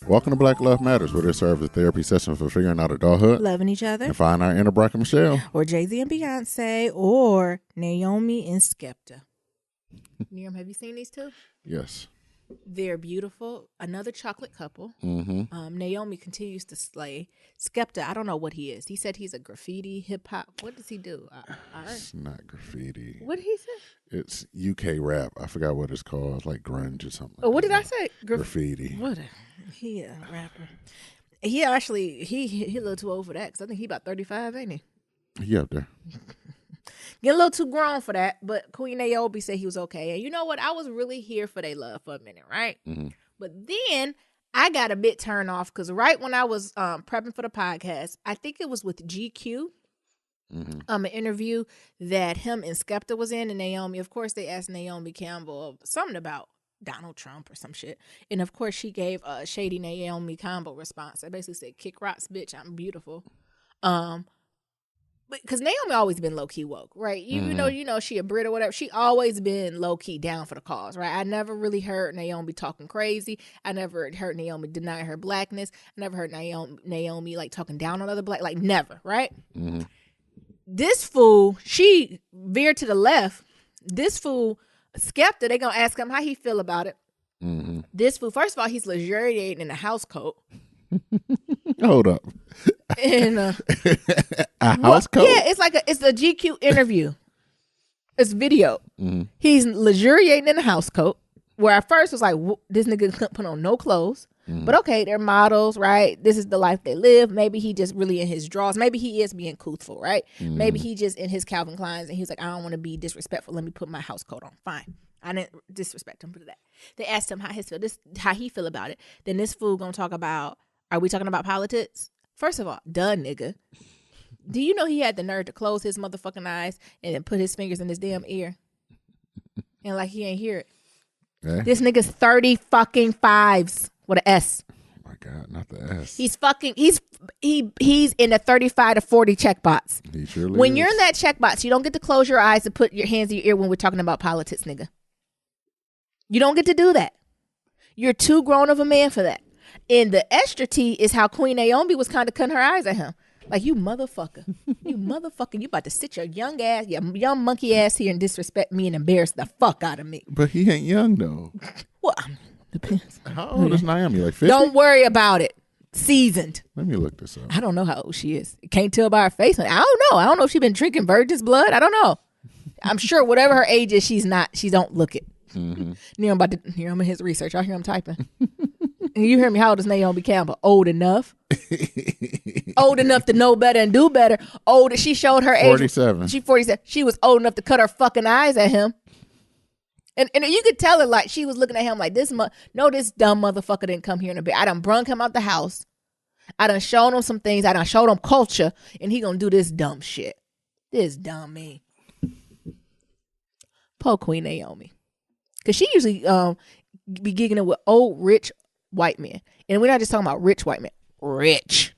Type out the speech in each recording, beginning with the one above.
Welcome to Black Love Matters, where this serves as a therapy session for figuring out adulthood, loving each other, and find our inner Brock and Michelle, or Jay-Z and Beyonce, or Naomi and Skepta. Miriam, have you seen these two? Yes. They're beautiful. Another chocolate couple. Mm-hmm. Naomi continues to slay. Skepta, I don't know what he is. He said he's a graffiti hip hop. What does he do? It's not graffiti. What did he say? It's UK rap. I forgot what it's called. It's like grunge or something. What did I say? Graffiti. He a rapper. He actually he a little too old for that because I think he about 35, ain't he? He up there. Get a little too grown for that, but Queen Naomi said he was okay. And you know what? I was really here for their love for a minute, right? Mm-hmm. But then I got a bit turned off because right when I was prepping for the podcast, I think it was with GQ, an interview that him and Skepta was in, and Naomi. Of course, they asked Naomi Campbell something about Donald Trump or some shit. And of course, she gave a shady Naomi Campbell response. I basically said, kick rocks, bitch, I'm beautiful. Because Naomi always been low-key woke, right? You know, she a Brit or whatever. She always been low-key down for the cause, right? I never really heard Naomi talking crazy. I never heard Naomi deny her blackness. I never heard Naomi like talking down on other black, like never, right? Mm-hmm. This fool, she veered to the left. This fool, Skepta, they gonna ask him how he feel about it. Mm-hmm. This fool, first of all, he's luxuriating in a house coat. Hold up. And a house coat? Yeah, it's a GQ interview. It's video. Mm-hmm. He's luxuriating in a house coat. Where I first was like, this nigga couldn't put on no clothes. Mm-hmm. But okay, they're models, right? This is the life they live. Maybe he just really in his drawers. Maybe he is being couthful, right? Mm-hmm. Maybe he just in his Calvin Kleins and he's like, I don't want to be disrespectful. Let me put my house coat on. Fine. I didn't disrespect him for that. They asked him how he feel about it. Then this fool gonna talk about, are we talking about politics? First of all, done, nigga. Do you know he had the nerve to close his motherfucking eyes and then put his fingers in his damn ear? And like he ain't hear it. Yeah. This nigga's 30 fucking fives with an S. Oh my God, not the S. He's in the 35 to 40 checkbox. He surely When is. you're in that checkbox, you don't get to close your eyes and put your hands in your ear when we're talking about politics, nigga. You don't get to do that. You're too grown of a man for that. And the extra T is how Queen Naomi was kind of cutting her eyes at him. Like, you motherfucker. You motherfucker. You about to sit your young ass, your young monkey ass here and disrespect me and embarrass the fuck out of me. But he ain't young, though. Well, depends. How old is Naomi? Like 50? Don't worry about it. Seasoned. Let me look this up. I don't know how old she is. Can't tell by her face. I don't know. I don't know if she's been drinking virgin's blood. I don't know. I'm sure whatever her age is, she don't look it. Mm-hmm. Near him in his research. I hear him typing. And you hear me, how old is Naomi Campbell? Old enough. Old enough to know better and do better. Old. She showed her age. 47. She 47. She was old enough to cut her fucking eyes at him. And you could tell it like she was looking at him like this dumb motherfucker didn't come here in a bed. I done brung him out the house. I done shown him some things. I done showed him culture. And he gonna do this dumb shit. This dumb me. Poor Queen Naomi. Because she usually be gigging it with old, rich white men. And we're not just talking about rich white men. Rich.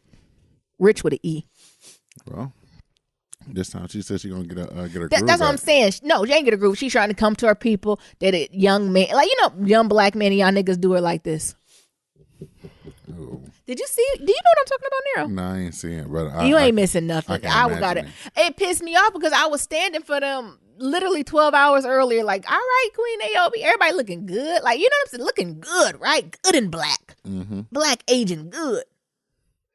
Rich with an E. Well, this time she said she's going to get her groove That's back. what I'm saying. No, she ain't get a groove. She's trying to come to her people. That a young man, like, young black men and y'all niggas do her like this. Ooh. Did you see? Do you know what I'm talking about, Nero? No, I ain't seeing it. But you ain't missing nothing. I got it. It pissed me off because I was standing for them literally 12 hours earlier. Like, all right, Queen Naomi, everybody looking good. Like, you know what I'm saying? Looking good, right? Good and black. Mm-hmm. Black aging good.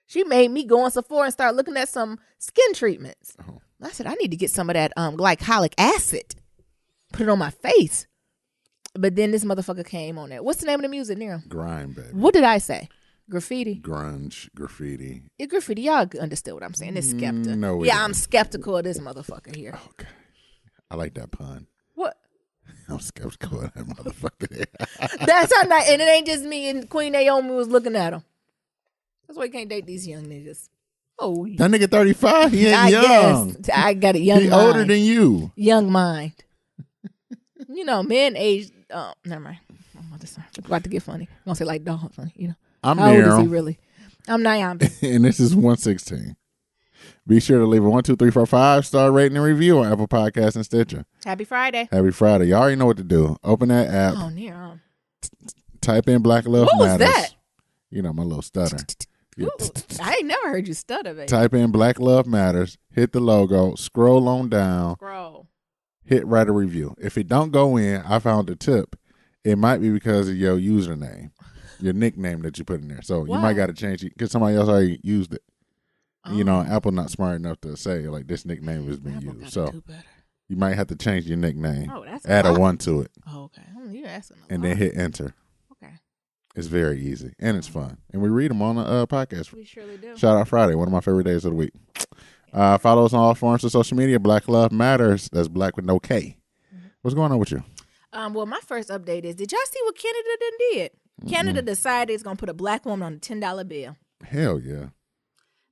She made me go on Sephora and start looking at some skin treatments. Oh. I said, I need to get some of that glycolic acid. Put it on my face. But then this motherfucker came on there. What's the name of the music, Nero? Grime, baby. What did I say? Graffiti? Grunge, graffiti. It's graffiti. Y'all understood what I'm saying. It's skeptical. No, I'm skeptical of this motherfucker here. Okay. I like that pun. What? I'm skeptical of that motherfucker there. That's how nice. And it ain't just me and Queen Naomi was looking at him. That's why you can't date these young niggas. Oh, that nigga 35. He ain't young. Guess. I got a young He mind. older than you. Young mind. Men age. Never mind. I'm about to get funny. I'm gonna say like dog funny. I'm How old Nero. is he really? I'm Nyambi. And this is 116. Be sure to leave a 1, 2, 3, 4, 5-star rating and review on Apple Podcasts and Stitcher. Happy Friday. Happy Friday. You already know what to do. Open that app. Oh, Nero. Type in Black Love What Matters. was that? You know, my little stutter. Ooh, I ain't never heard you stutter, baby. Type in Black Love Matters, hit the logo, scroll on down, hit write a review. If it don't go in, I found a tip. It might be because of your username, your nickname that you put in there. So you might got to change it because somebody else already used it. You know, Apple not smart enough to say like this nickname has been used. So you might have to change your nickname. Oh, that's add a 1 to it. Oh, okay. You're asking and then hit enter. Okay. It's very easy and it's fun. And we read them on the podcast. We surely do. Shout out Friday, one of my favorite days of the week. Follow us on all forms of social media. Black Love Matters. That's Black with no K. What's going on with you? Well, my first update is, did y'all see what Canada done did? Canada decided it's going to put a black woman on a $10 bill. Hell yeah.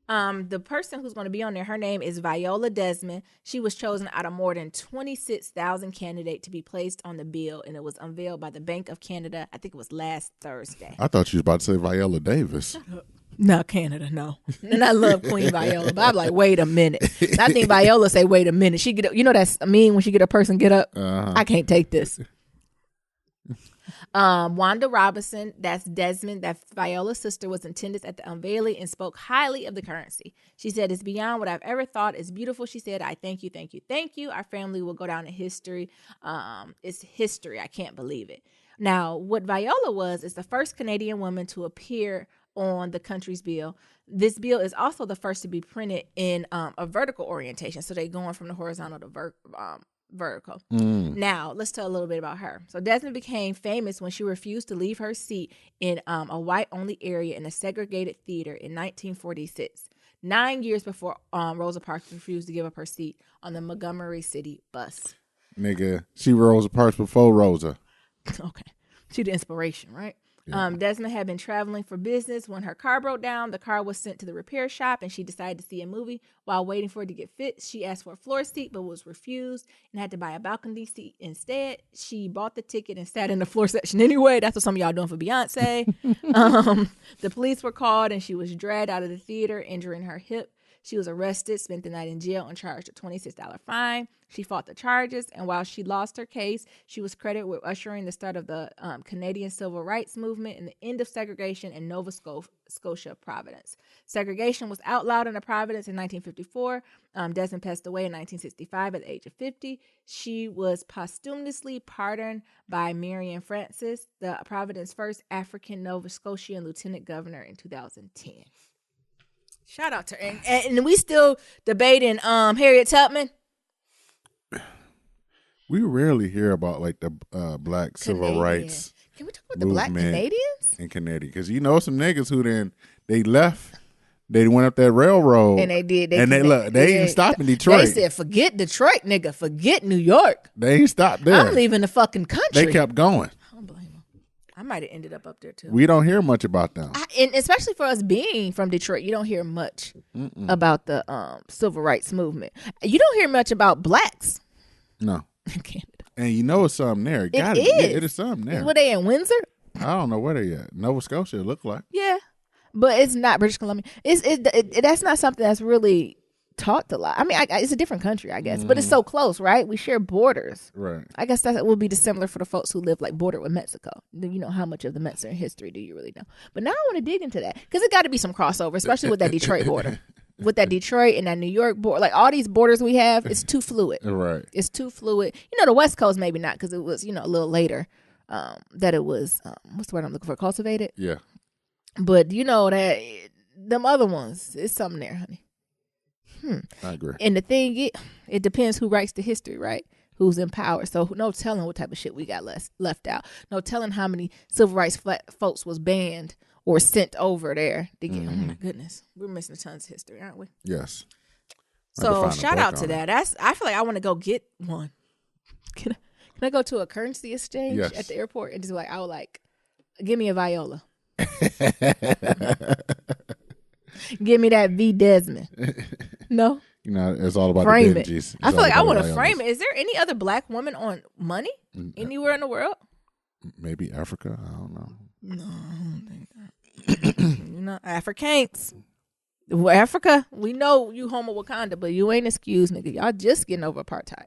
The person who's going to be on there, her name is Viola Desmond. She was chosen out of more than 26,000 candidates to be placed on the bill, and it was unveiled by the Bank of Canada. I think it was last Thursday. I thought you was about to say Viola Davis. No, Canada, no. And I love Queen Viola, but I'm like, wait a minute. And I think Viola say, wait a minute. She get up, you know that's mean when she get a person get up. I can't take this. Wanda Robinson, that's Desmond, that Viola's sister, was in attendance at the unveiling and spoke highly of the currency. She said, "It's beyond what I've ever thought. It's beautiful." She said, "I thank you, thank you, thank you. Our family will go down in history. It's history. I can't believe it." Now, what Viola is the first Canadian woman to appear on the country's bill. This bill is also the first to be printed in a vertical orientation. So they're going from the horizontal to vertical. Now, let's tell a little bit about her. So Desmond became famous when she refused to leave her seat in a white-only area in a segregated theater in 1946, 9 years before Rosa Parks refused to give up her seat on the Montgomery City bus. Nigga, she Rosa Parks before Rosa. Okay. She the inspiration, right? Yeah. Desmond had been traveling for business. When her car broke down, the car was sent to the repair shop, and she decided to see a movie. While waiting for it to get fixed, she asked for a floor seat, but was refused and had to buy a balcony seat instead. She bought the ticket and sat in the floor section anyway. That's what some of y'all doing for Beyonce. The police were called, and she was dragged out of the theater, injuring her hip. She was arrested, spent the night in jail, and charged a $26 fine. She fought the charges, and while she lost her case, she was credited with ushering the start of the Canadian Civil Rights Movement and the end of segregation in Nova Scotia Province. Segregation was outlawed in the province in 1954. Desmond passed away in 1965 at the age of 50. She was posthumously pardoned by Marion Francis, the province's first African Nova Scotian lieutenant governor, in 2010. Shout out to her. And we still debating Harriet Tubman. We rarely hear about like the black civil rights. Can we talk about the black Canadians? In Canada, because you know some niggas who they left, they went up that railroad and they ain't stopped in Detroit. They said, "Forget Detroit, nigga. Forget New York." They ain't stopped there. I'm leaving the fucking country. They kept going. I don't blame them. I might have ended up there too. We don't hear much about them, and especially for us being from Detroit, you don't hear much about the civil rights movement. You don't hear much about blacks. No. In Canada. And you know it's something there. It is something there. Were they in Windsor? I don't know where they at. Nova Scotia, it looked like. Yeah, but it's not British Columbia. That's not something that's really talked a lot. I mean, it's a different country, I guess, but it's so close, right? We share borders. Right. I guess that will be dissimilar for the folks who live like border with Mexico. You know, how much of the Mexican history do you really know? But now I want to dig into that because it got to be some crossover, especially with that Detroit border. With that Detroit and that New York border, like all these borders we have, it's too fluid. Right. It's too fluid. You know, the West Coast maybe not because it was, a little later that it was, what's the word I'm looking for? Cultivated? Yeah. But you know that them other ones, it's something there, honey. I agree. And the thing, it depends who writes the history, right? Who's in power. So no telling what type of shit we got left out. No telling how many civil rights folks was banned or sent over there to get. Oh my goodness, we're missing tons of history, aren't we? Yes. So shout out to that. I feel like I want to go get one. Can I go to a currency exchange at the airport and just like give me a Viola. Give me that V Desmond. No. You know, it's all about frame the Benjis. I feel like I want to frame it. Is there any other black woman on money anywhere in the world? Maybe Africa. I don't know. No, I don't think that. Africans. Well, Africa, we know you home of Wakanda, but you ain't excused, nigga. Y'all just getting over apartheid.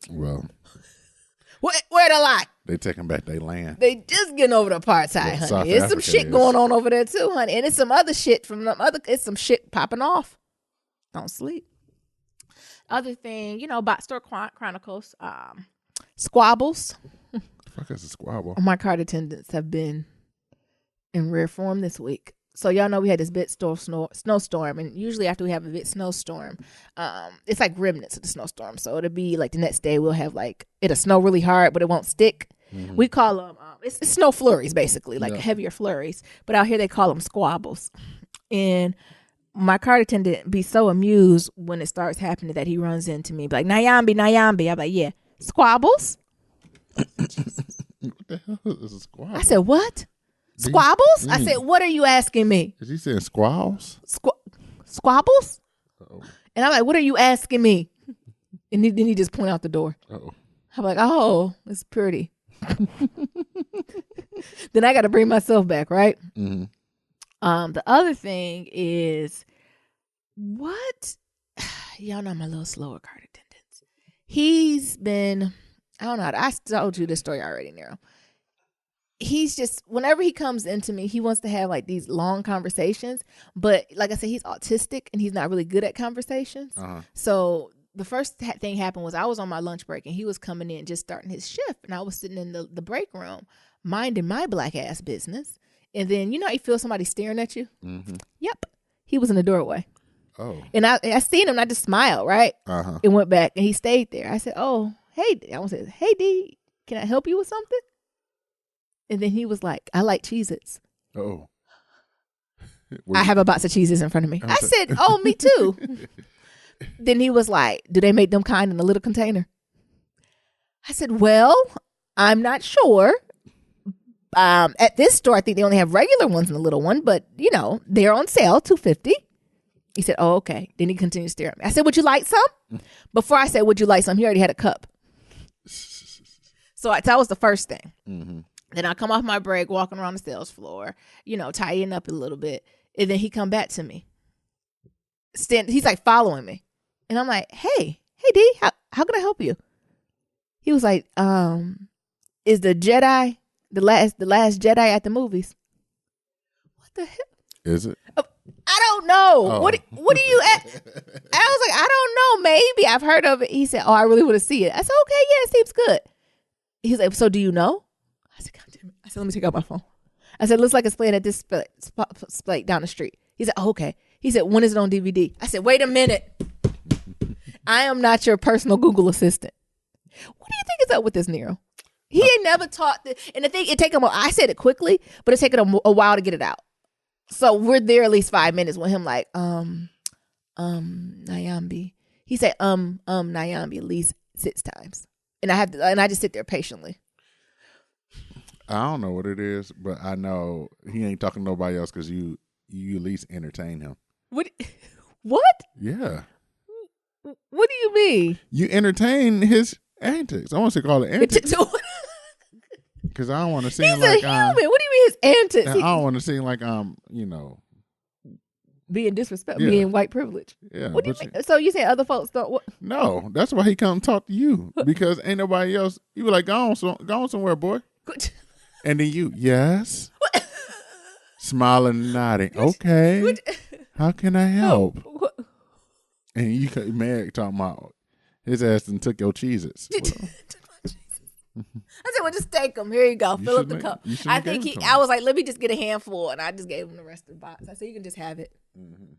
Well, Where the lie? They taking back their land. They just getting over the apartheid, honey. South There's some Africa shit is. going on over there too, honey. And it's some other shit from them other. It's some shit popping off. Don't sleep. Other thing, Bot Store Chronicles, squabbles. The fuck is a squabble? My card attendants have been in rare form this week. So y'all know we had this big snowstorm, and usually after we have a big snowstorm, it's like remnants of the snowstorm. So it'll be like the next day we'll have like it'll snow really hard, but it won't stick. Mm-hmm. We call them it's snow flurries, basically, like heavier flurries. But out here they call them squabbles. And my card attendant be so amused when it starts happening that he runs into me, be like, Nyambi. I'm like, yeah, squabbles. What the hell is a squabble? I said, what? Squabbles? I said, what are you asking me? Is he saying squalls? Squabbles? Uh-oh. And I'm like, what are you asking me? And then he just point out the door. Uh-oh. I'm like, oh, it's pretty. Then I got to bring myself back, right? Mm-hmm. The other thing is, what? Y'all know my little slower card attendants. He's been, I don't know. I told you this story already, Nero. He's just, whenever he comes into me, he wants to have like these long conversations. But like I said, he's autistic and he's not really good at conversations. Uh-huh. So the first thing happened was I was on my lunch break and he was coming in just starting his shift. And I was sitting in the break room minding my black ass business. And then, you feel somebody staring at you? Mm-hmm. Yep. He was in the doorway. Oh. And I seen him and I just smiled, right? Uh-huh. And went back and he stayed there. I said, oh, hey. I was saying, hey, D, can I help you with something? And then he was like, I like Cheez-Its. Oh. I have a box of Cheez-Its in front of me. I said, oh, me too. Then he was like, do they make them kind in a little container? I said, well, I'm not sure. At this store, I think they only have regular ones in the little one, but they're on sale, $2.50. He said, oh, okay. Then he continued to stare at me. I said, would you like some? Before I said, would you like some? He already had a cup. So that was the first thing. Mm-hmm. Then I come off my break, walking around the sales floor, tidying up a little bit. And then he come back to me. He's like following me. And I'm like, hey D, how can I help you? He was like, is the Jedi, the last Jedi at the movies? What the hell? Is it? I don't know. Oh. What do you at? I was like, I don't know. Maybe I've heard of it. He said, oh, I really want to see it. I said, okay, yeah, it seems good. He's like, so do you know? I said, God damn it. I said, let me take out my phone. I said, looks like it's playing at this display down the street. He said, oh, okay. He said, when is it on DVD? I said, wait a minute. I am not your personal Google assistant. What do you think is up with this, Nero? He ain't never taught this. And the thing, it take him, I said it quickly, but it taken him a while to get it out. So we're there at least 5 minutes with him like, Nyambi. He said, Nyambi at least 6 times. And I just sit there patiently. I don't know what it is, but I know he ain't talking to nobody else because you at least entertain him. What? Yeah. What do you mean? You entertain his antics. I want to call it antics. Because I don't want to seem He's like a human. What do you mean his antics? I don't want to seem like being disrespectful, being white privilege. Yeah. What do you mean? So you say other folks don't? What? No, that's why he come talk to you because ain't nobody else. You be like, go on somewhere, boy. And then you, yes, smiling and nodding. Okay, how can I help? And you mad talking about his ass and took your Cheez-Its. I said, well, just take them. Here you go. Fill up the cup. I think I was like, let me just get a handful. And I just gave him the rest of the box. I said, you can just have it. Mm-hmm.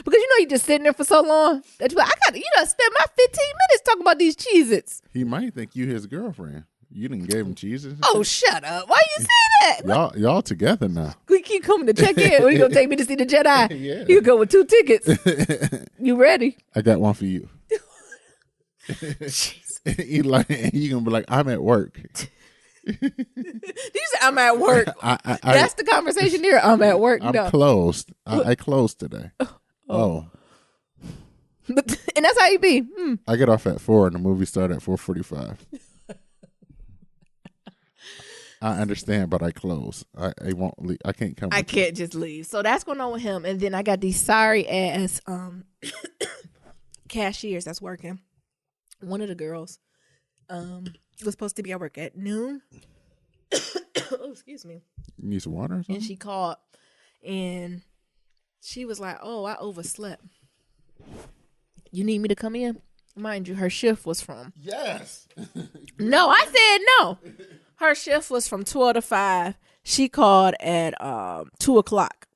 Because you just sitting there for so long. That you're like, I got spend my 15 minutes talking about these Cheez-Its. He might think you his girlfriend. You didn't give him Cheez-Its. Oh, shut up. Why you say that? Y'all together now. We keep coming to check in. What, you going to take me to see the Jedi? Yeah. You go with 2 tickets. You ready? I got one for you. You gonna be like, I'm at work. You say I'm at work. That's the conversation here. I'm at work. I'm closed. I closed today. Oh. And that's how you be. I get off at 4 and the movie started at 4:45. I understand, but I close. I won't leave. I can't come. I can't just leave. So that's going on with him. And then I got these sorry ass cashiers that's working. One of the girls, was supposed to be at work at noon. Oh, excuse me. You need some water or something? And she called and she was like, oh, I overslept. You need me to come in? Mind you, her shift was from. Yes. No, I said no. Her shift was from 12 to 5. She called at 2 o'clock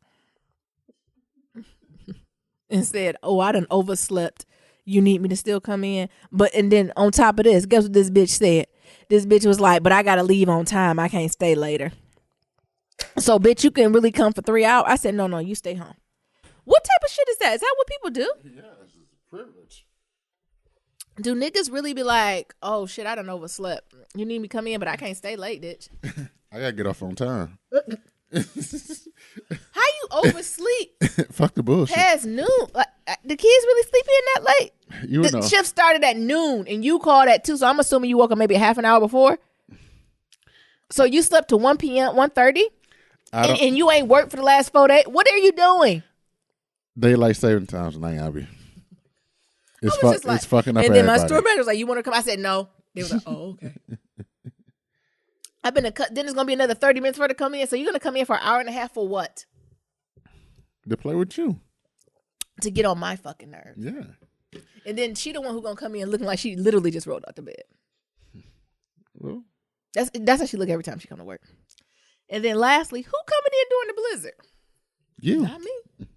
and said, oh, I done overslept. You need me to still come in? And then on top of this, guess what this bitch said? This bitch was like, but I got to leave on time. I can't stay later. So, bitch, you can really come for 3 hours? I said, no, you stay home. What type of shit is that? Is that what people do? Yeah, it's a privilege. Do niggas really be like, oh, shit, I done overslept. You need me to come in, but I can't stay late, bitch. I got to get off on time. How you oversleep? Fuck the bullshit. Past noon? Like, the kids really sleeping in that late? You know. The shift started at noon, and you called at 2, so I'm assuming you woke up maybe half an hour before? So you slept to 1 p.m., 1:30? And you ain't worked for the last 4 days? What are you doing? Daylight saving times tonight, Abby. It's fucking up. And then everybody. my store manager was like, you want to come? I said, no. They was like, oh, okay. Then it's going to be another 30 minutes for her to come in. So you're going to come in for an hour and a half for what? To play with you. To get on my fucking nerves. Yeah. And then she the one who going to come in looking like she literally just rolled out the bed. Well. That's how she look every time she come to work. And then lastly, who coming in during the blizzard? You. Not me.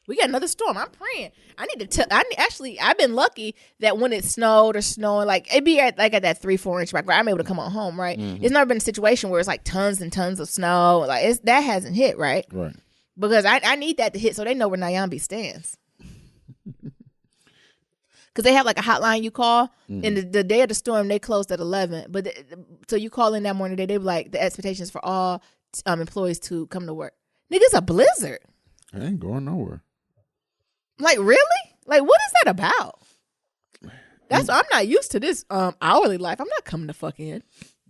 We got another storm. I'm praying. I need to tell. I've been lucky that when it snowed or snowing, like it'd be at that 3-4 inch mark where I'm able to come on home. Right. Mm-hmm. It's never been a situation where it's like tons and tons of snow. Like that hasn't hit. Right. Right. Because I need that to hit so they know where Nyambi stands. Because they have like a hotline you call, and the day of the storm they closed at 11. But so you call in that morning, they be like the expectations for all employees to come to work. Nigga, it's a blizzard. I ain't going nowhere. Like really? Like what is that about? I'm not used to this hourly life. I'm not coming to fuck in.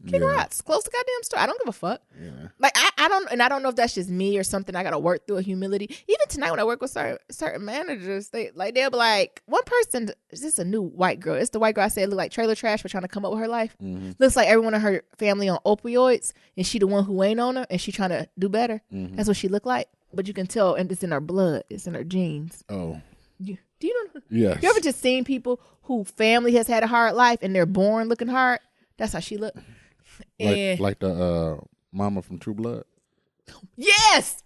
Kick rocks. Close the goddamn store. I don't give a fuck. Yeah. Like I don't know if that's just me or something. I gotta work through a humility. Even tonight when I work with certain managers, they'll be like, one person, is this a new white girl? It's the white girl I said look like trailer trash for trying to come up with her life. Mm-hmm. Looks like everyone in her family on opioids, and she the one who ain't on her, and she trying to do better. Mm-hmm. That's what she look like. But you can tell, and it's in her blood. It's in her genes. Oh. Do you know? Yes. You ever just seen people who family has had a hard life and they're born looking hard? That's how she look. Like the mama from True Blood. Yes.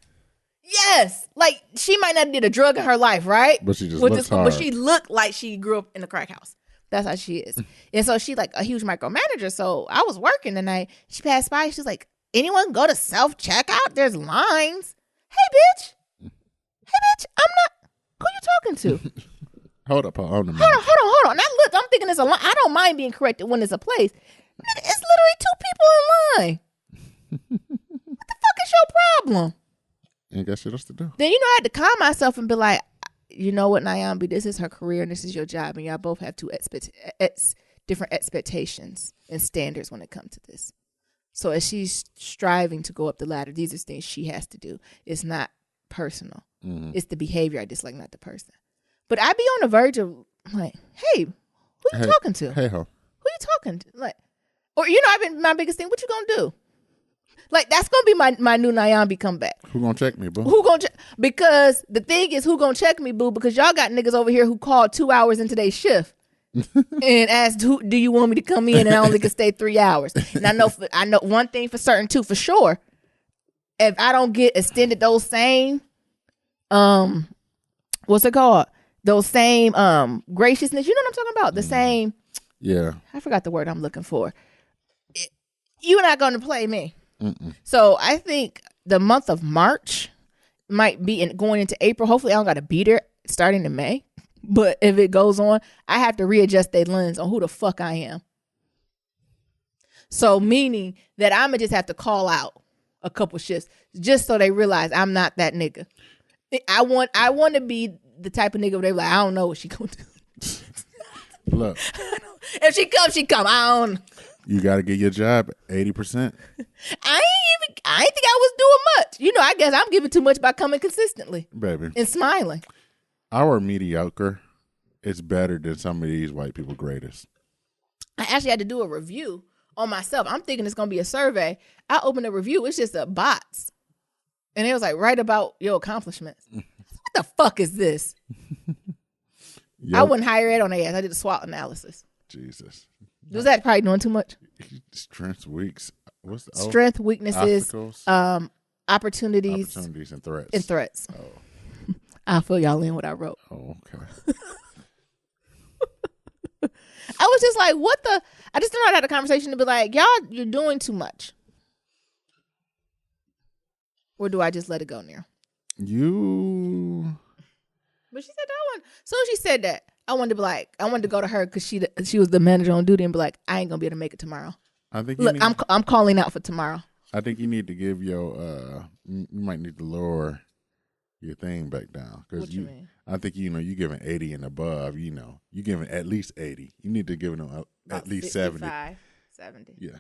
Like she might not did a drug in her life, right? But she just looks hard. But she looked like she grew up in a crack house. That's how she is. And so she like a huge micromanager. So I was working tonight. She passed by. She's like, anyone go to self-checkout? There's lines. Hey, bitch. I'm not. Who you talking to? Hold up. Hold on. And I looked. I'm thinking it's a line. I don't mind being corrected when it's a place. It's literally 2 people in line. What the fuck is your problem? Ain't got shit else to do. Then I had to calm myself and be like, you know what, Nyambi, this is her career and this is your job, and y'all both have two different expectations and standards when it comes to this. So as she's striving to go up the ladder, these are things she has to do. It's not personal. Mm-hmm. It's the behavior I dislike, not the person. But I be on the verge of like, hey, who you talking to? Hey ho. Who you talking to? Like, or I've been my biggest thing. What you gonna do? Like that's gonna be my new Nyambi comeback. Who gonna check me, boo? Who gonna check? Because the thing is, who gonna check me, boo? Because y'all got niggas over here who called 2 hours into their shift and asked, "Do you want me to come in?" And I only can stay 3 hours. And I know one thing for certain too, for sure. If I don't get extended those same, what's it called? Those same graciousness. You know what I'm talking about? The same. Yeah. I forgot the word I'm looking for. You're not going to play me. Mm-mm. So I think the month of March might be going into April. Hopefully I don't got to beat her starting in May. But if it goes on, I have to readjust their lens on who the fuck I am. So meaning that I'm going to just have to call out a couple shifts just so they realize I'm not that nigga. I want to be the type of nigga where they be like, I don't know what she going to do. Look. If she comes, she come. I don't. You got to get your job 80%. I ain't think I was doing much. I guess I'm giving too much by coming consistently. Baby. And smiling. Our mediocre is better than some of these white people greatest. I actually had to do a review on myself. I'm thinking it's gonna be a survey. I open a review. It's just a bots, and it was like write about your accomplishments. What the fuck is this? Yep. I wouldn't hire it on their ass. I did a SWOT analysis. Jesus. Was that probably doing too much? Strengths, what's the strength, weaknesses, obstacles? Opportunities and threats. Oh. I'll fill y'all in what I wrote. Oh, okay. I was just like, what the? I just didn't know how to have a conversation to be like, y'all, you're doing too much. Or do I just let it go now? But she said that one. So she said that. I wanted to go to her because she was the manager on duty and be like, I ain't gonna be able to make it tomorrow. I'm calling out for tomorrow. I think you need to give your you might need to lower your thing back down because you mean? I think you giving 80 and above. You giving at least 80. You need to give them at least 70. 70. Yeah.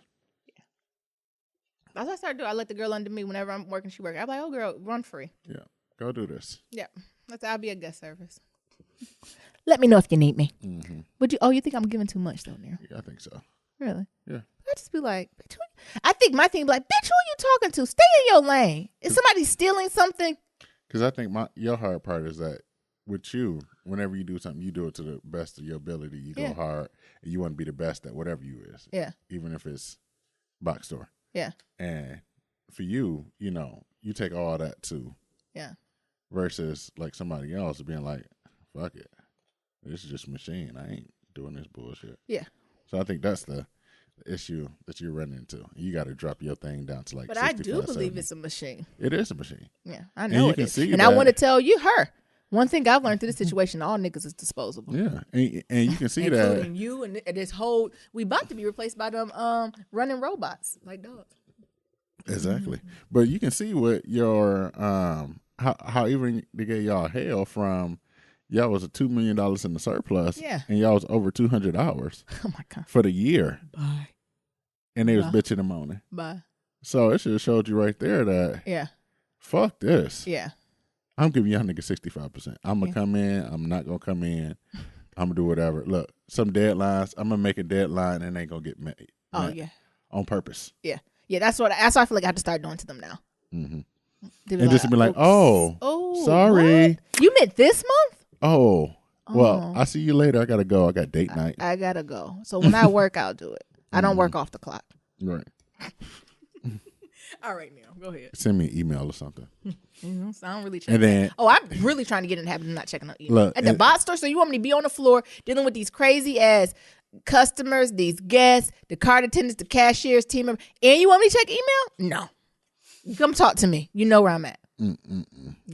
That's what I started doing. I let the girl under me whenever I'm working. She working. I'm like, oh girl, run free. Yeah, go do this. Yeah, I'll be a guest service. Let me know if you need me. Mm-hmm. Would you? Oh, you think I'm giving too much though, Nair? Yeah, I think so. Really? Yeah. I just be like, bitch, I think my thing be like, bitch, who are you talking to? Stay in your lane. Is somebody stealing something? Because I think your hard part is that with you, whenever you do something, you do it to the best of your ability. You go hard, and you want to be the best at whatever you is. Yeah. Even if it's box store. Yeah. And for you, you take all that too. Yeah. Versus like somebody else being like, fuck it. This is just a machine. I ain't doing this bullshit. Yeah. So I think that's the issue that you're running into. You got to drop your thing down to like 65, But I do believe 70. it's a machine. It is a machine. Yeah, I know it is. And I want to tell you, one thing I've learned through this situation, all niggas is disposable. Yeah, and you can see that. Including you and this whole, we about to be replaced by them running robots like dogs. Exactly. But you can see what your, how even they gave y'all hell from, y'all was a $2 million in the surplus. Yeah. And y'all was over 200 hours. Oh my God. For the year. Bye. And they was bitching and moaning. Bye. So it should have showed you right there that, yeah, fuck this. Yeah. I'm giving y'all niggas 65%. I'm going to come in. I'm not going to come in. I'm going to do whatever. Look, some deadlines, I'm going to make a deadline and they ain't going to get made. Oh, yeah. On purpose. Yeah. Yeah, that's what I feel like I have to start doing to them now. Mm-hmm. And just be like, oh, sorry. What? You meant this month? Oh, well, I'll see you later. I got to go. I got date night. I got to go. So when I work, I'll do it. I don't work off the clock. Right. All right, now go ahead. Send me an email or something. So I don't really check. I'm really trying to get in the habit of not checking out email at the bot store. So you want me to be on the floor dealing with these crazy ass customers, these guests, the card attendants, the cashiers, team members, and you want me to check email? No. Come talk to me. You know where I'm at. Go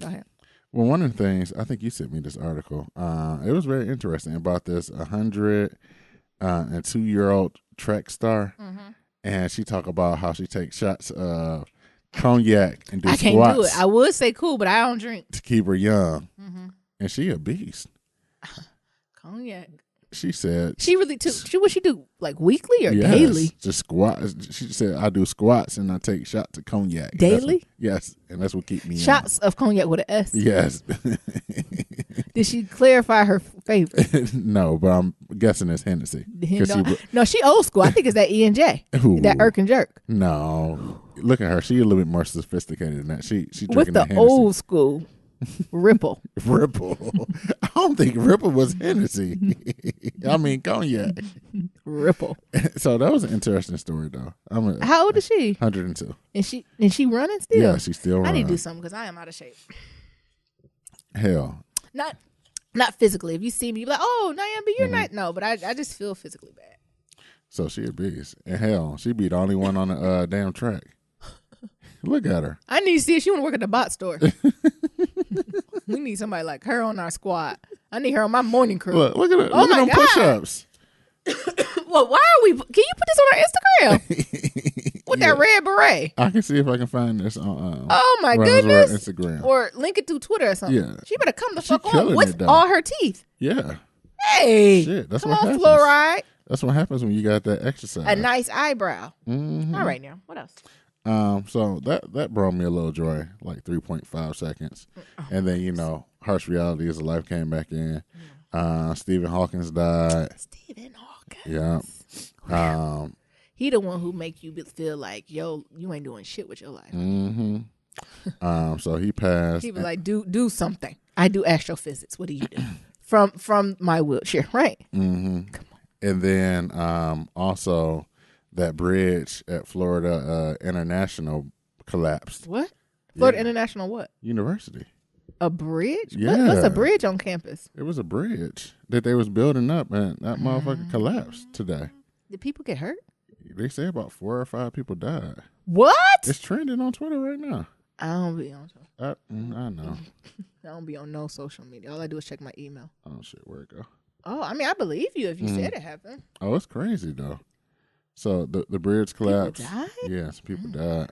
ahead. Well, one of the things, I think you sent me this article. It was very interesting about this 102-year-old track star. Mm-hmm. And she talk about how she takes shots of cognac and do squats. I can't do it. I would say cool, but I don't drink. To keep her young. Mm-hmm. And she a beast. Cognac. She said she really took. What she do, like weekly or daily? Just squats. She said I do squats and I take shots of cognac daily. Yes, and that's what keep me shots of cognac with an S. Yes. Did she clarify her favorite? No, but I'm guessing it's Hennessy. No, she old school. I think it's that E&J. That Irk and Jerk. No, look at her. She a little bit more sophisticated than that. She drinking with the old school. Ripple. I don't think Ripple was Hennessy. I mean cognac. Ripple. So that was an interesting story, though. How old is she? 102. And she running still? Yeah, she's still running. I need to do something because I am out of shape. Hell. Not physically. If you see me, you're like, oh, Nyambi, you're not. No, but I just feel physically bad. So she a beast. And hell, she be the only one on the damn track. Look at her. I need to see if she want to work at the bot store. We need somebody like her on our squad. I need her on my morning crew. Look at her. Look at them push-ups. Well, why are we? Can you put this on our Instagram? With that red beret. I can see if I can find this on oh my goodness. Instagram. Or link it through Twitter or something. Yeah. She better come the fuck on with it, all her teeth. Yeah. Hey. Shit, that's come what on, happens. fluoride. That's what happens when you got that exercise. A nice eyebrow. Mm-hmm. All right, now. What else? So that brought me a little joy, like 3.5 seconds. And then, harsh reality is life came back in. Stephen Hawkins died. Stephen Hawkins. Yeah. He the one who make you feel like, yo, you ain't doing shit with your life. Mm-hmm. So he passed. He was like, do something. I do astrophysics. What do you do? From my wheelchair, right? Mm-hmm. Come on. And then also that bridge at Florida International collapsed. What? Florida International what? University. A bridge? Yeah. What's a bridge on campus? It was a bridge that they was building up, and that motherfucker collapsed today. Did people get hurt? They say about 4 or 5 people died. What? It's trending on Twitter right now. I don't be on. I know. I don't be on no social media. All I do is check my email. Oh shit, where'd it go? Oh, I mean, I believe you if you said it happened. Oh, it's crazy though. So the bridge collapsed. People died? Yes, people died.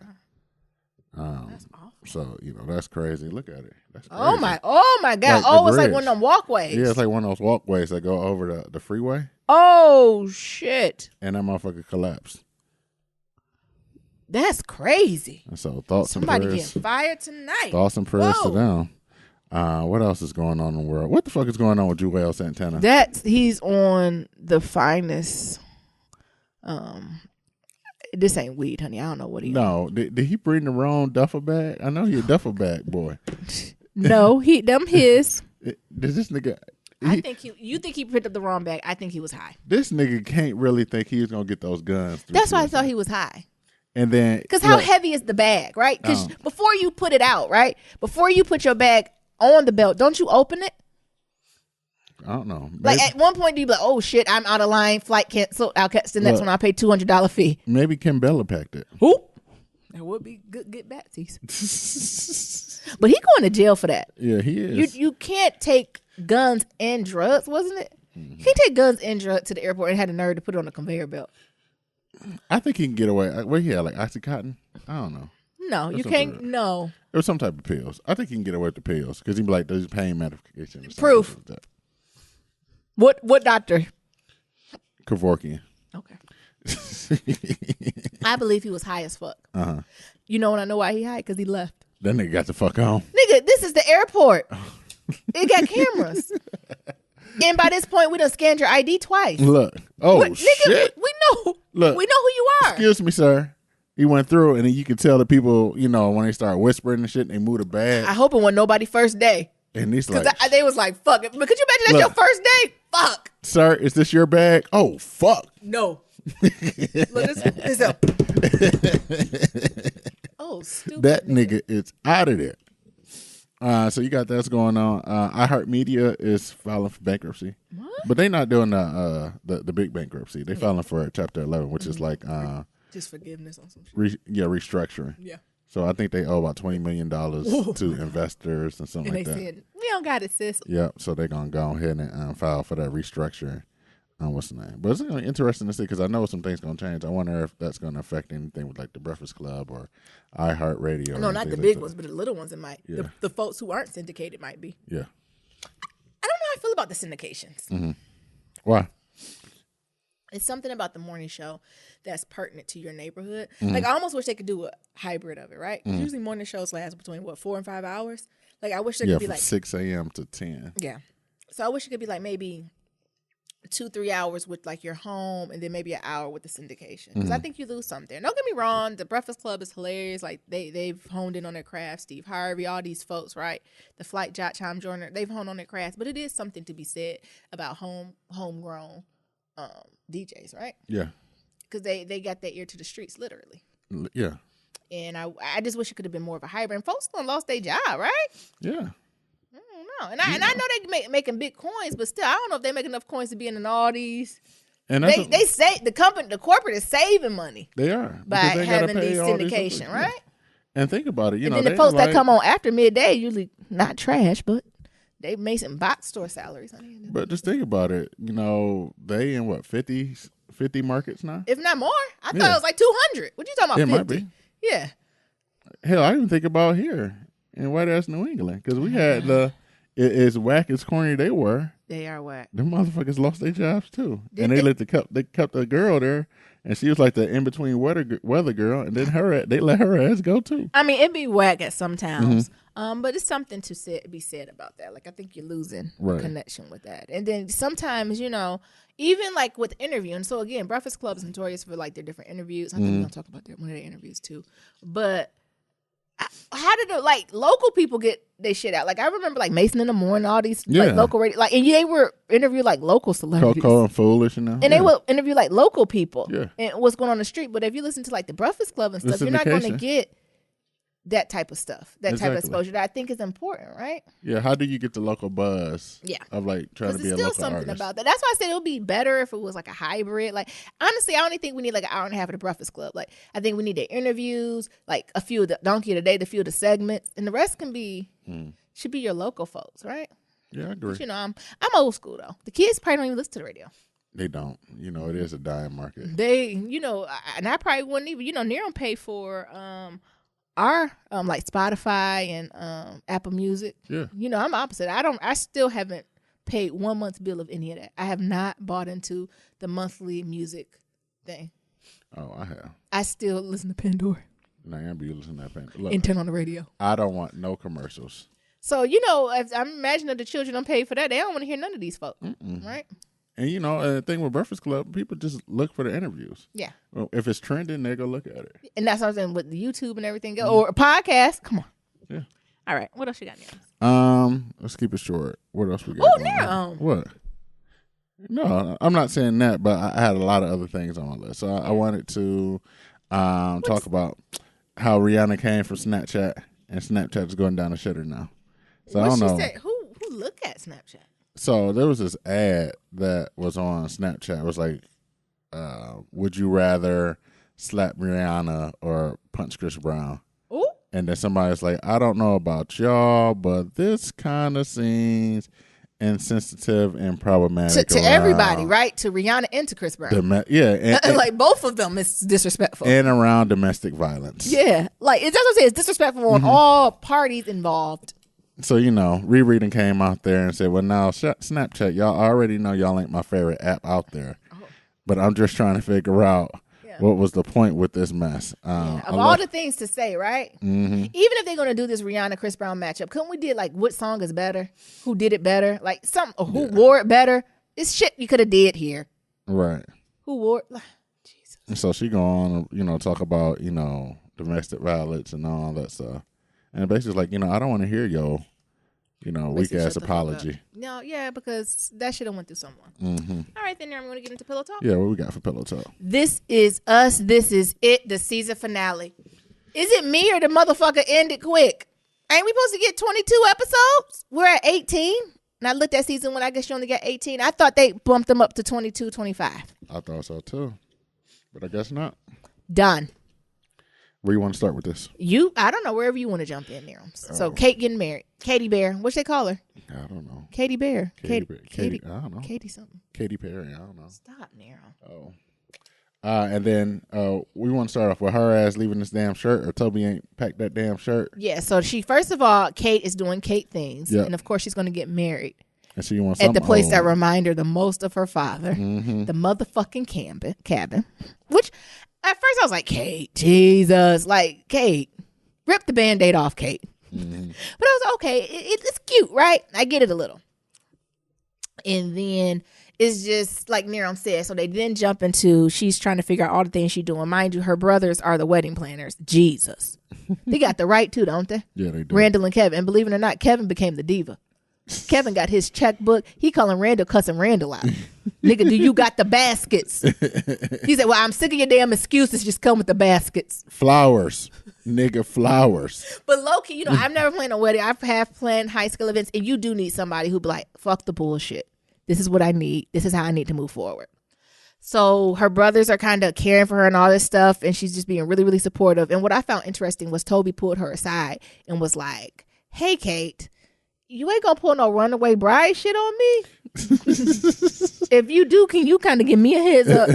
That's awful. So that's crazy. Look at it. That's crazy. Oh my God! Like It's like bridge. one of them walkways. Yeah, it's like one of those walkways that go over the freeway, Oh shit! and that motherfucker collapsed. That's crazy. And so thoughts Somebody and prayers. getting fired tonight. Thoughts and prayers Whoa. to them. What else is going on in the world? What the fuck is going on with Joel Santana? He's on the finest. This ain't weed, honey. I don't know what he. No, did he bring the wrong duffel bag? I know he a duffel bag boy. No, them his. Does this nigga? I think you think he picked up the wrong bag. I think he was high. This nigga can't really think he was gonna get those guns. That's why I thought he was high. And then, Because how heavy is the bag, right? Because before you put it out, right? Before you put your bag on the belt, don't you open it? I don't know. Maybe, Like at one point, do you be like, "Oh shit, I'm out of line. Flight canceled. I'll catch the next one. I'll pay $200 fee." maybe Kim Bella packed it. Who? That would be good. Get batsies. But he going to jail for that. Yeah, he is. You can't take guns and drugs, wasn't it? You can't take guns and drugs to the airport and had the nerve to put it on a conveyor belt. I think he can get away. What he had, like Oxycontin? I don't know. No, you can't. No. It was some type of pills. I think he can get away with the pills because he'd be like, there's pain medication. Or Proof. Like that. What doctor? Kevorkian. Okay. I believe he was high as fuck. Uh-huh. You know when I know why he high? Because he left. That nigga got the fuck on. Nigga, this is the airport. It got cameras. And by this point, we done scanned your ID twice. Look. Oh, Nigga, shit. we know. Look. We know who you are. Excuse me, sir. He went through, and then you could tell the people, when they start whispering and shit, and they move the bag. I hope it wasn't nobody first day. And he's Because like, they was like, fuck it. But could you imagine that's your first day? Fuck. sir, is this your bag? Oh, fuck. No. Look, it's a. Oh, stupid. That nigga is out of there. So you got that's going on. iHeartMedia is filing for bankruptcy. What? But they not doing the big bankruptcy. They filing for Chapter 11, which is like just forgiveness on some shit. restructuring. Yeah. So I think they owe about $20 million to investors and something And like they that. said, we don't got it, sis. Yep. So they're gonna go ahead and file for that restructuring. What's the name? But it's gonna be interesting to see because I know some things gonna change. I wonder if that's gonna affect anything with like the Breakfast Club or iHeartRadio. No, not the big ones, but the little ones. It might. Yeah. The folks who aren't syndicated might be. Yeah. I don't know how I feel about the syndications. Mm-hmm. Why? It's something about the morning show that's pertinent to your neighborhood. Like I almost wish they could do a hybrid of it, right? Usually morning shows last between 4 and 5 hours. Like I wish there could be from like 6 a.m. to 10. Yeah. So I wish it could be like maybe 2-3 hours with like your home and then maybe an hour with the syndication. Because I think you lose something. Don't get me wrong, the Breakfast Club is hilarious. Like they've honed in on their craft. Steve Harvey, all these folks, right? The Flight Chime Joiner, they've honed on their craft. But it is something to be said about homegrown DJs, right? Yeah. Because they got their ear to the streets, literally. Yeah. And I just wish it could have been more of a hybrid. And folks done lost their job, right? Yeah. I don't know. And I know they making big coins, but still, I don't know if they make enough coins to be in all these. And They say the corporate is saving money they are by because they gotta having pay these all these syndication, other- right? And think about it, And then the folks that come on after midday usually not trash, but they made some box store salaries. But just think about it, they in what 50 markets now. If not more, I thought Yeah. it was like 200. What you talking about? It 50? might be. Yeah. Hell, I even think about here in white ass New England because we had as whack as corny they were. They are whack. Them motherfuckers lost their jobs too, and they kept a girl there, and she was like the in between weather girl, and then they let her ass go too. I mean, it'd be whack at some times, but it's something to be said about that. Like I think you're losing the connection with that, and then sometimes even like with interviewing. So again, Breakfast Club is notorious for like their different interviews. I think we're gonna talk about one of their interviews too, but. How did local people get their shit out? Like I remember like Mason in the Morning, all these like local radio, and they were interview like local celebrities, Coco and Foolish, and they would interview like local people and what's going on in the street. But if you listen to like the Breakfast Club and stuff, you're not going to get that type of stuff, type of exposure that I think is important, right? Yeah. How do you get the local buzz? Yeah. Of like trying to be a local artist. There's still something about that. That's why I said it would be better if it was like a hybrid. Like honestly, I only think we need like an hour and a half of the Breakfast Club. Like I think we need the interviews, like a few of the Donkey of the Day, the few of the segments, and the rest can be should be your local folks, right? Yeah, I agree. But, I'm old school though. The kids probably don't even listen to the radio. They don't. It is a dying market. They, and I probably wouldn't even. Near pay for our like Spotify and Apple Music. Yeah. I'm opposite. I still haven't paid 1 month's bill of any of that. I have not bought into the monthly music thing. Oh, I have. I still listen to Pandora. No, I be listening to that Pandora. And turn on the radio. I don't want no commercials. So, I'm imagining the children don't pay for that. They don't want to hear none of these folks. Right? And the thing with Breakfast Club, people just look for the interviews. Yeah. Well, if it's trending, they go look at it. And that's what I'm saying with the YouTube and everything. Or a podcast. Come on. Yeah. All right. What else you got now? Let's keep it short. What else we got? Oh, now. What? No, I'm not saying that, but I had a lot of other things on my list. So I wanted to talk about how Rihanna came from Snapchat, and Snapchat is going down the shitter now. So I don't know. Say? Who look at Snapchat? So there was this ad that was on Snapchat. It was like, would you rather slap Rihanna or punch Chris Brown? Ooh. And then somebody's like, I don't know about y'all, but this kind of seems insensitive and problematic to everybody, right? To Rihanna and to Chris Brown. And like both of them is disrespectful. And around domestic violence. Yeah. Like that's what I'm saying. It's disrespectful on all parties involved. So, Rereading came out there and said, well, now Snapchat, y'all already know y'all ain't my favorite app out there. But I'm just trying to figure out what was the point with this mess. Of all the things to say, right? Mm-hmm. Even if they're going to do this Rihanna-Chris Brown matchup, couldn't we do like what song is better? Who did it better? Like who wore it better? It's shit you could have did here. Right. Who wore it? Jesus. And so she go on, talk about, domestic violence and all that stuff. And basically like, I don't want to hear your, weak ass apology. No, yeah, because that should have went through someone. Mm-hmm. All right, then I'm going to get into Pillow Talk. Yeah, what we got for Pillow Talk? This is us. This is it. The season finale. Is it me or the motherfucker ended quick? Ain't we supposed to get 22 episodes? We're at 18. And I looked at season one. I guess you only got 18. I thought they bumped them up to 22, 25. I thought so too, but I guess not. Done. Where you want to start with this? I don't know, wherever you want to jump in there. So Kate getting married. Katy Bear. What they call her? I don't know. Katy Bear. Katy. I don't know. Katy something. Katy Perry. I don't know. Stop, Nero. Oh. And then we want to start off with her ass leaving this damn shirt, or Toby ain't packed that damn shirt. Yeah, so first of all, Kate is doing Kate things. Yep. And of course she's going to get married. And she wants at the place that remind her the most of her father, the motherfucking cabin. Which at first I was like, Kate, Jesus, like Kate, rip the Band-Aid off, Kate. But I was like, okay, it's cute, right? I get it a little. And then it's just like Miriam said. So they then jump into she's trying to figure out all the things she's doing. Mind you, her brothers are the wedding planners. Jesus, they got the right too, don't they? Yeah, they do. Randall and Kevin, and believe it or not, Kevin became the diva. Kevin got his checkbook. He calling Randall, cussing Randall out. Nigga, do you got the baskets? He said, well, I'm sick of your damn excuses. Just come with the baskets. Flowers. Nigga, flowers. But low-key, I've never planned a wedding. I have planned high school events. And you do need somebody who be like, fuck the bullshit. This is what I need. This is how I need to move forward. So her brothers are kind of caring for her and all this stuff. And she's just being really, really supportive. And what I found interesting was Toby pulled her aside and was like, hey, Kate, you ain't gonna pull no runaway bride shit on me. If you do, can you kind of give me a heads up?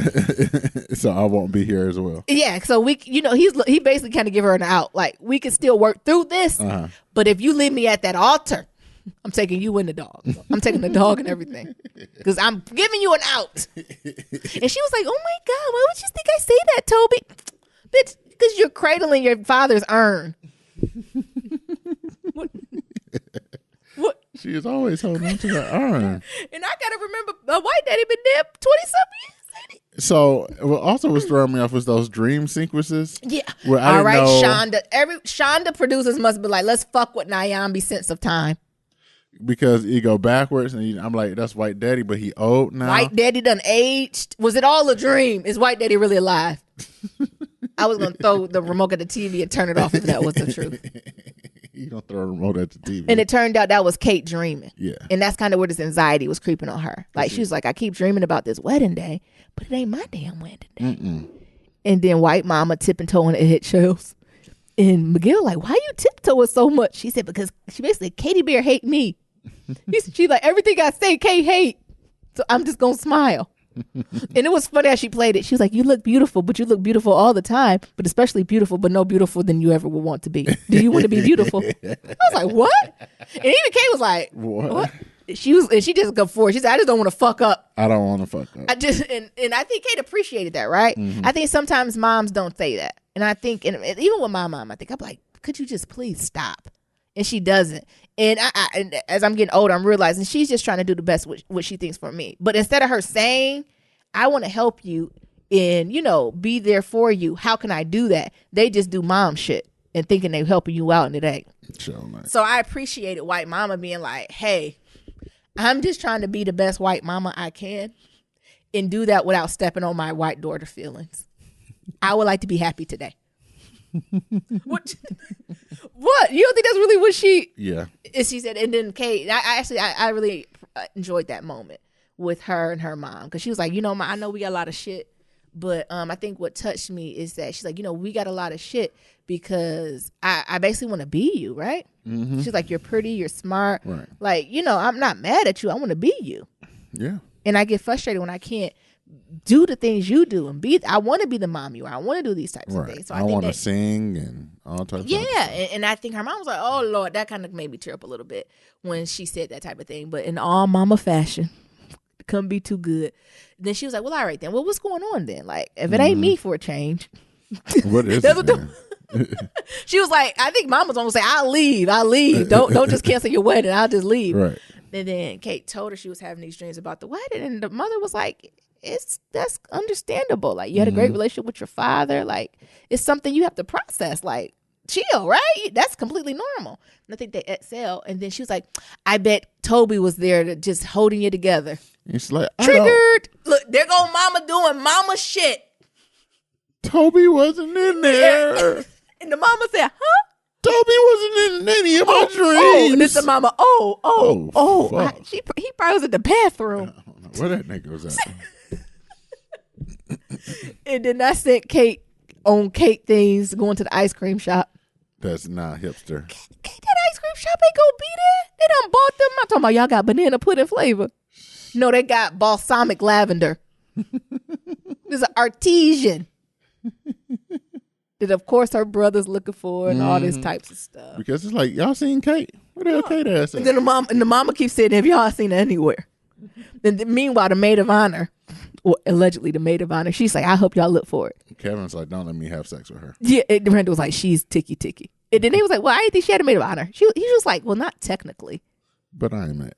So I won't be here as well. Yeah. So we, he basically kind of give her an out. Like, we can still work through this, but if you leave me at that altar, I'm taking you and the dog. I'm taking the dog and everything. Because I'm giving you an out. And she was like, oh my God, why would you think I say that, Toby? Bitch, because you're cradling your father's urn. What? She is always holding on to her urn. And I got to remember, a white daddy been there 20-something years. So, what also was throwing me off was those dream sequences. Yeah. Where I all right, know, Shonda producers must be like, let's fuck with Nyambi's sense of time. Because you go backwards, and I'm like, that's White Daddy, but he old now. White Daddy done aged. Was it all a dream? Is White Daddy really alive? I was gonna throw the remote at the TV and turn it off if that was the truth. You gonna throw a remote at the TV? And it turned out that was Kate dreaming. Yeah. And that's kind of where this anxiety was creeping on her. Like she was like, I keep dreaming about this wedding day, but it ain't my damn wedding day. And then white mama tiptoeing at hit shelves. And McGill like, why you tiptoeing so much? She said, because she basically, Katie Bear hate me. She like, everything I say, Kate hate. So I'm just gonna smile. And it was funny how she played it. She was like, you look beautiful, but you look beautiful all the time, but especially beautiful, but no beautiful than you ever would want to be. Do you want to be beautiful? I was like, what? And even Kate was like, what? She just go for it. She said, I just don't want to fuck up. I don't want to fuck up. I just and I think Kate appreciated that, right? I think sometimes moms don't say that. And I think, and even with my mom, I think I'm like, could you just please stop? And she doesn't. And and as I'm getting older, I'm realizing she's just trying to do the best with what she thinks for me. But instead of her saying, I want to help you and, be there for you, how can I do that? They just do mom shit and thinking they're helping you out and it ain't. So I appreciated white mama being like, hey, I'm just trying to be the best white mama I can and do that without stepping on my white daughter feelings. I would like to be happy today. What? You don't think that's really what she? Yeah. She said, and then Kate. I really enjoyed that moment with her and her mom because she was like, I know we got a lot of shit, but I think what touched me is that she's like, we got a lot of shit because I basically want to be you, right? Mm-hmm. She's like, you're pretty, you're smart, right? Like, I'm not mad at you. I want to be you. Yeah. And I get frustrated when I can't do the things you do and I want to be the mom you are. I want to do these types of things. So I want to sing and all types of stuff. And I think her mom was like, oh Lord, that kind of made me tear up a little bit when she said that type of thing. But in all mama fashion, couldn't be too good. Then she was like, well, all right then. Well, what's going on then? Like, if it ain't me for a change. What is it? She was like, I think mama's gonna say, I'll leave. Don't just cancel your wedding. I'll just leave. Right. And then Kate told her she was having these dreams about the wedding. And the mother was like, that's understandable. Like, you had a great relationship with your father. Like, it's something you have to process. Like, chill, right? That's completely normal. And I think they excel. And then she was like, I bet Toby was there to just holding you together. It's like, triggered. Look, there go mama doing mama shit. Toby wasn't in there. And the mama said, huh? Toby wasn't in any of my dreams. And it's the mama, he probably was in the bathroom. I don't know where that nigga was at. And then I sent Kate on Kate things going to the ice cream shop. That's not hipster. That ice cream shop ain't gonna be there. They done bought them. I'm talking about y'all got banana pudding flavor. No, they got balsamic lavender. There's an artesian. That of course her brother's looking for and all this types of stuff. Because it's like, y'all seen Kate? Where the hell Kate ass at? And then the mama keeps saying, have y'all seen her anywhere? Then meanwhile, the maid of honor, or allegedly the maid of honor, she's like, I hope y'all look for it. Kevin's like, don't let me have sex with her. Yeah, and Randall was like, she's ticky. And then he was like, well, I didn't think she had a maid of honor. He was like, well, not technically. But I ain't mad.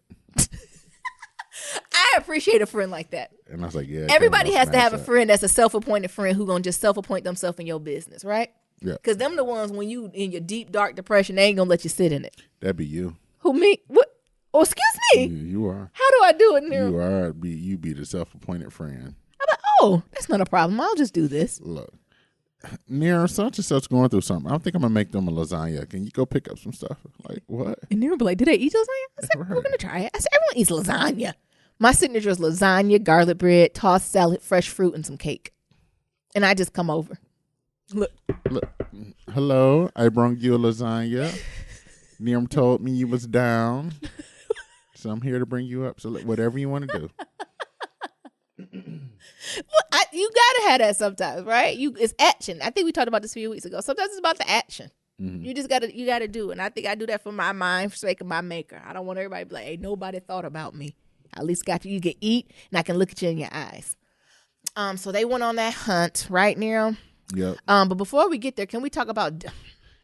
I appreciate a friend like that. And I was like, yeah. Everybody has to have a friend that's a self-appointed friend who gonna just self-appoint themselves in your business, right? Yeah. Because them the ones when you in your deep, dark depression, they ain't gonna let you sit in it. That'd be you. Who, me? What? Oh, excuse me. You are. How do I do it now? You are. You be the self-appointed friend. I'm like, oh, that's not a problem. I'll just do this. Look. Near such and such going through something. I don't think I'm gonna make them a lasagna. Can you go pick up some stuff? Like, what? And they'll be like, did they eat lasagna? I said, we're gonna try it. I said, everyone eats lasagna. My signature is lasagna, garlic bread, tossed salad, fresh fruit, and some cake. And I just come over. Look. Hello, I brought you a lasagna. Niram told me you was down. So I'm here to bring you up. So whatever you want to do. Well, you gotta have that sometimes, right? It's action. I think we talked about this a few weeks ago. Sometimes it's about the action. You just gotta do it. And I think I do that for my mind, for sake of my maker. I don't want everybody to be like, hey, nobody thought about me. I at least got you can eat and I can look at you in your eyes. So they went on that hunt, right, Nero? Yep. But before we get there, can we talk about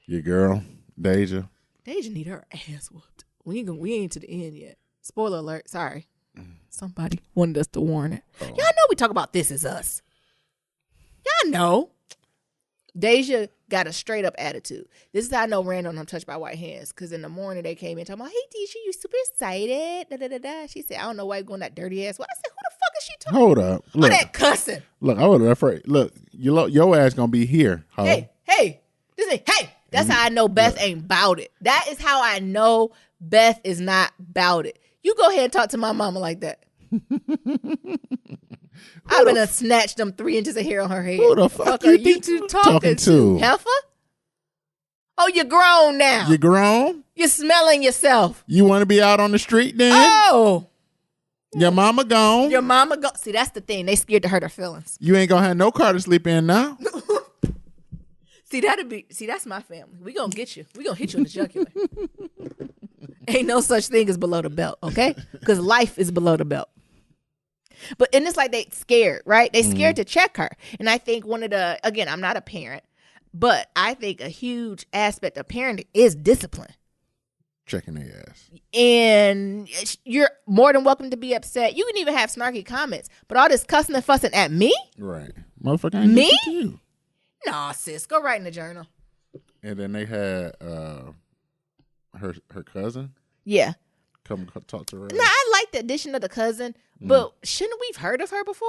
your girl, Deja? Deja need her ass whooped. We ain't to the end yet. Spoiler alert. Sorry. Somebody wanted us to warn it. Y'all know we talk about This Is Us. Y'all know. Deja got a straight up attitude. This is how I know Randall and I'm touched by white hands. Because in the morning they came in talking about, hey, Deja, you super excited. Da, da, da, da. She said, I don't know why you're going that dirty ass. Well, I said, who the fuck is she talking? Hold up. Look. Oh, that cussing. Look, I would have afraid. Look, your ass going to be here. Huh? Hey. That's how I know Beth ain't about it. That is how I know Beth is not about it. You go ahead and talk to my mama like that. I've been snatched them 3 inches of hair on her head. Who the fuck are you two talking to? Heifer? Oh, you're grown now. You grown? You're smelling yourself. You want to be out on the street then? Oh. Your mama gone. Your mama gone. See, that's the thing. They scared to hurt her feelings. You ain't going to have no car to sleep in now. See, that's my family. We gonna get you. We gonna hit you in the jugular. Ain't no such thing as below the belt, okay? Because life is below the belt. And it's like they scared, right? They scared to check her. And I think again, I'm not a parent, but I think a huge aspect of parenting is discipline. Checking their ass. And you're more than welcome to be upset. You can even have snarky comments, but all this cussing and fussing at me? Right. Motherfucker ain't me? To you. Nah, sis, go write in the journal. And then they had her cousin. Yeah. Come talk to her. Nah, I like the addition of the cousin, but shouldn't we've heard of her before?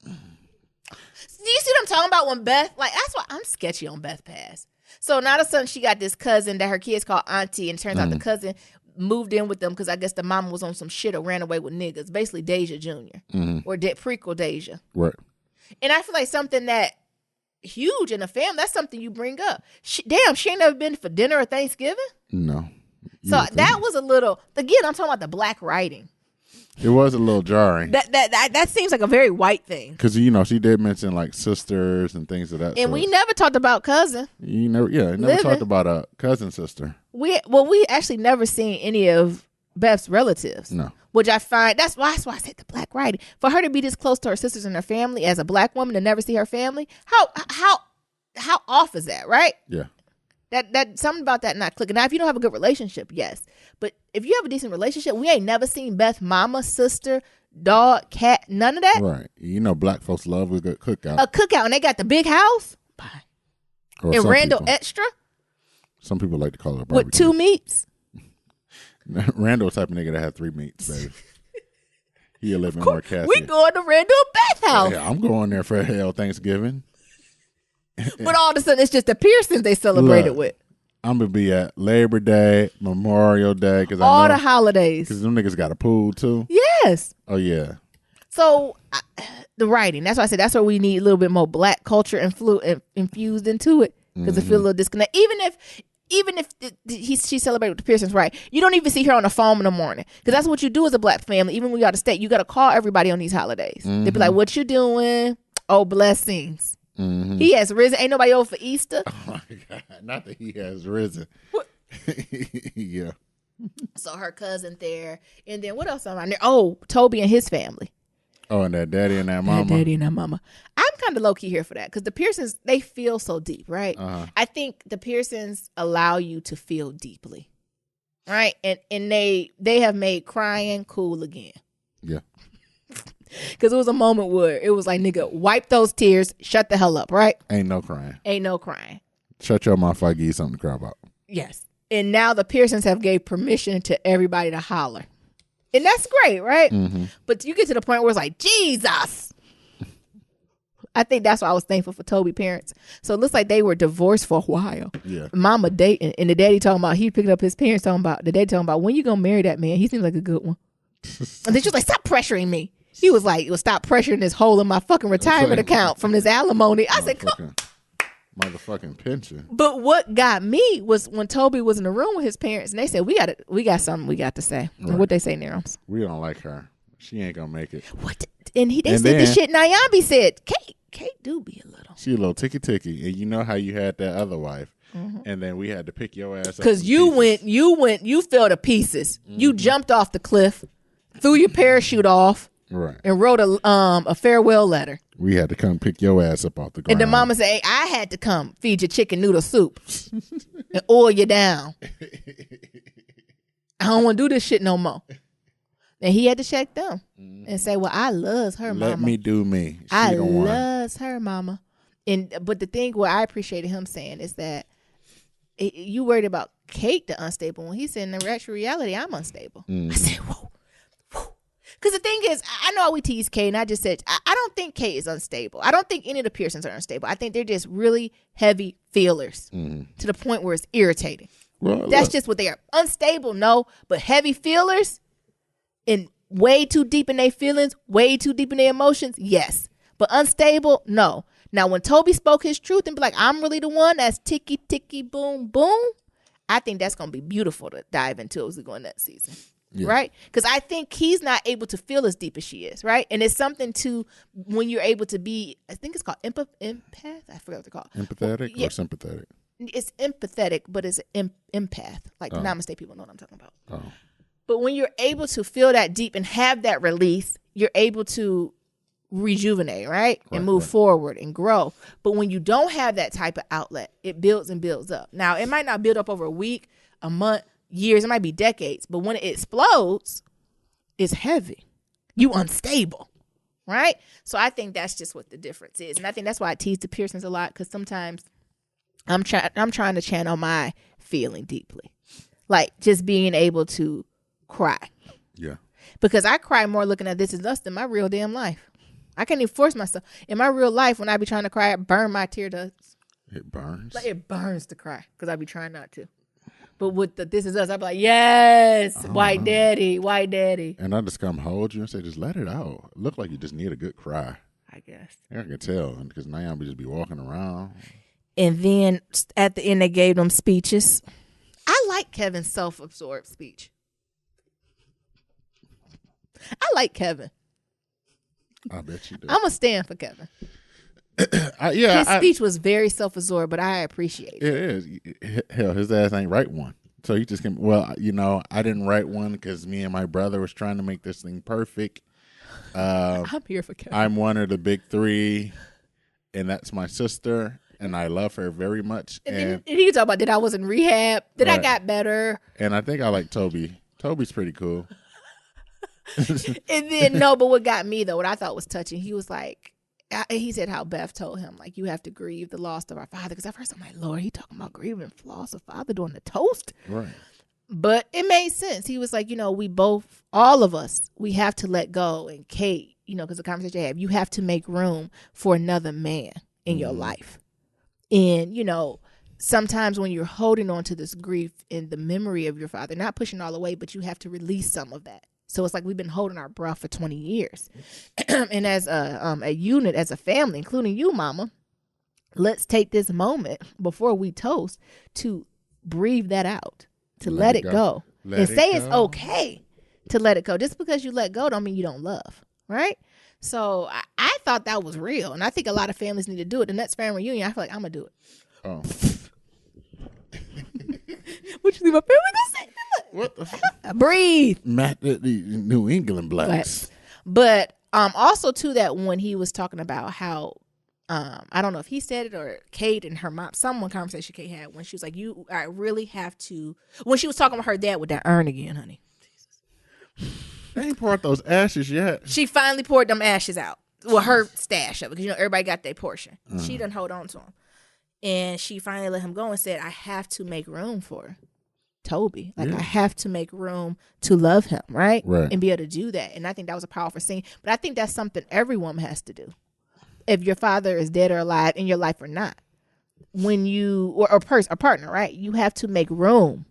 Do you see what I'm talking about when Beth, that's why I'm sketchy on Beth Pass. So now the son, she got this cousin that her kids call Auntie, and it turns out the cousin moved in with them because I guess the mama was on some shit or ran away with niggas. Basically Deja Jr. Or prequel Deja. Right. And I feel like something that huge in a family, that's something you bring up. She ain't never been for dinner or Thanksgiving? No. So that was a little, again, I'm talking about the black writing. It was a little jarring. That seems like a very white thing. Because, she did mention like sisters and things of that and sort. We never talked about cousin. Never talked about a cousin sister. We actually never seen any of Beth's relatives. No. Which I find, that's why I said the black writing. For her to be this close to her sisters and her family as a black woman and never see her family, how off is that, right? Yeah. That something about that not clicking. Now, if you don't have a good relationship, yes. But if you have a decent relationship, we ain't never seen Beth mama, sister, dog, cat, none of that. Right. Black folks love a good cookout. A cookout, and they got the big house. Bye. And Randall people, extra. Some people like to call it a barbecue. With 2 meats. Randall type of nigga that had 3 meats, baby. He'll live in more Cassie. We going to Randall Beth house. Yeah, I'm going there for Thanksgiving. But all of a sudden, it's just the Pearsons they celebrated with. I'm going to be at Labor Day, Memorial Day. All the holidays. Because them niggas got a pool, too. Yes. Oh, yeah. So, the writing. That's why I said that's where we need a little bit more black culture infused into it. Because it feels a little disconnect. Even if she celebrated with the Pearsons, right? You don't even see her on the phone in the morning. Because that's what you do as a black family. Even when you out of state, you got to call everybody on these holidays. They be like, what you doing? Oh, blessings. He has risen. Ain't nobody over for Easter. Oh my God. Not that he has risen. Yeah. So her cousin there. And then what else am I there? Oh, Toby and his family. Oh, and that daddy and that mama. I'm kind of low-key here for that. Because the Pearsons, they feel so deep, right? I think the Pearsons allow you to feel deeply. Right? And they have made crying cool again. Yeah. Because it was a moment where it was like, nigga, wipe those tears, shut the hell up, right? Ain't no crying. Shut your mouth, I give you something to cry about. Yes. And now the Pearsons have gave permission to everybody to holler. And that's great, right? But you get to the point where it's like, Jesus. I think that's why I was thankful for Toby parents. So it looks like they were divorced for a while. Yeah. Mama dating. And the daddy talking about, he picking up his parents the daddy talking about, when you gonna marry that man? He seems like a good one. And then she was like, stop pressuring me. He was like, stop pressuring this hole in my fucking retirement account from this alimony. I said, come. Motherfucking pension. But what got me was when Toby was in the room with his parents and they said, we got something we got to say. Right. What they say, Nerums? We don't like her. She ain't gonna make it. What? They said the shit Nyambi said. Kate do be a little. She a little ticky. And you know how you had that other wife and then we had to pick your ass up. Because you fell to pieces. You jumped off the cliff, threw your parachute off, right, and wrote a farewell letter. We had to come pick your ass up off the ground. And the mama said, hey, I had to come feed you chicken noodle soup and oil you down. I don't want to do this shit no more. And he had to check them and say, well, I loves her mama. Let me do me. I loves her mama. But the thing what I appreciated him saying is that you worried about Kate the unstable when he said in the actual reality, I'm unstable. I said, whoa. Because the thing is, I know we tease Kate, and I just said, I don't think Kate is unstable. I don't think any of the Pearsons are unstable. I think they're just really heavy feelers to the point where it's irritating. Well, that's just what they are. Unstable, no, but heavy feelers and way too deep in their feelings, way too deep in their emotions, yes. But unstable, no. Now, when Toby spoke his truth and be like, I'm really the one that's ticky, ticky, boom, boom, I think that's going to be beautiful to dive into as we go in that season. Yeah. Right? Because I think he's not able to feel as deep as she is, right? And it's something to when you're able to be, I think it's called empath. I forgot what they're called. Empathetic or sympathetic? It's empathetic, but it's an empath. Like the Namaste people know what I'm talking about. Oh. But when you're able to feel that deep and have that release, you're able to rejuvenate, right? And move forward and grow. But when you don't have that type of outlet, it builds and builds up. Now, it might not build up over a week, a month, years, it might be decades, but when it explodes, it's heavy. You unstable, right? So I think that's just what the difference is. And I think that's why I tease the Pearsons a lot, because sometimes I'm trying to channel my feeling deeply. Like just being able to cry. Yeah. Because I cry more looking at This Is Us than my real damn life. I can't even force myself. In my real life, when I be trying to cry, I burn my tear ducts. It burns? Like it burns to cry because I be trying not to. But with the This Is Us, I be like, yes, white daddy. And I just come hold you and say, just let it out. Look like you just need a good cry. I guess. I can tell because now we just be walking around. And then at the end, they gave them speeches. I like Kevin's self-absorbed speech. I like Kevin. I bet you do. I'm a stand for Kevin. His speech was very self-absorbed, but I appreciate it. It is. Hell, his ass ain't write one. So he just came. Well, I didn't write one because me and my brother was trying to make this thing perfect. I'm here for Kevin. I'm one of the big three, and that's my sister, and I love her very much. And he talk about that I was in rehab, that I got better. And I think I like Toby. Toby's pretty cool. And then, but what got me, though, what I thought was touching, he was like, he said how Beth told him, like, you have to grieve the loss of our father. Because at first I'm like, Lord, he talking about grieving the loss of father during the toast. Right. But it made sense. He was like, we both, all of us, we have to let go. And Kate, because the conversation you have, you have to make room for another man in your life. And, sometimes when you're holding on to this grief in the memory of your father, not pushing all away, but you have to release some of that. So it's like we've been holding our breath for 20 years. And as a unit, as a family, including you, Mama, let's take this moment before we toast to breathe that out, to let it go. And say it's okay to let it go. Just because you let go don't mean you don't love, right? So I thought that was real. And I think a lot of families need to do it. The next family reunion, I feel like I'm going to do it. Oh. What you think my family going to say? What the fuck? Breathe. The New England blacks. But also too, that when he was talking about how I don't know if he said it or Kate and her mom, someone conversation Kate had when she was like, I really have to, when she was talking about her dad with that urn again, honey. They ain't poured those ashes yet. She finally poured them ashes out. Well, her stash of it, because everybody got their portion. She didn't hold on to them. And she finally let him go and said, I have to make room for Toby. Like, I have to make room to love him, right? And be able to do that. And I think that was a powerful scene. But I think that's something every woman has to do. If your father is dead or alive in your life or not. When you, or a partner, right? You have to make room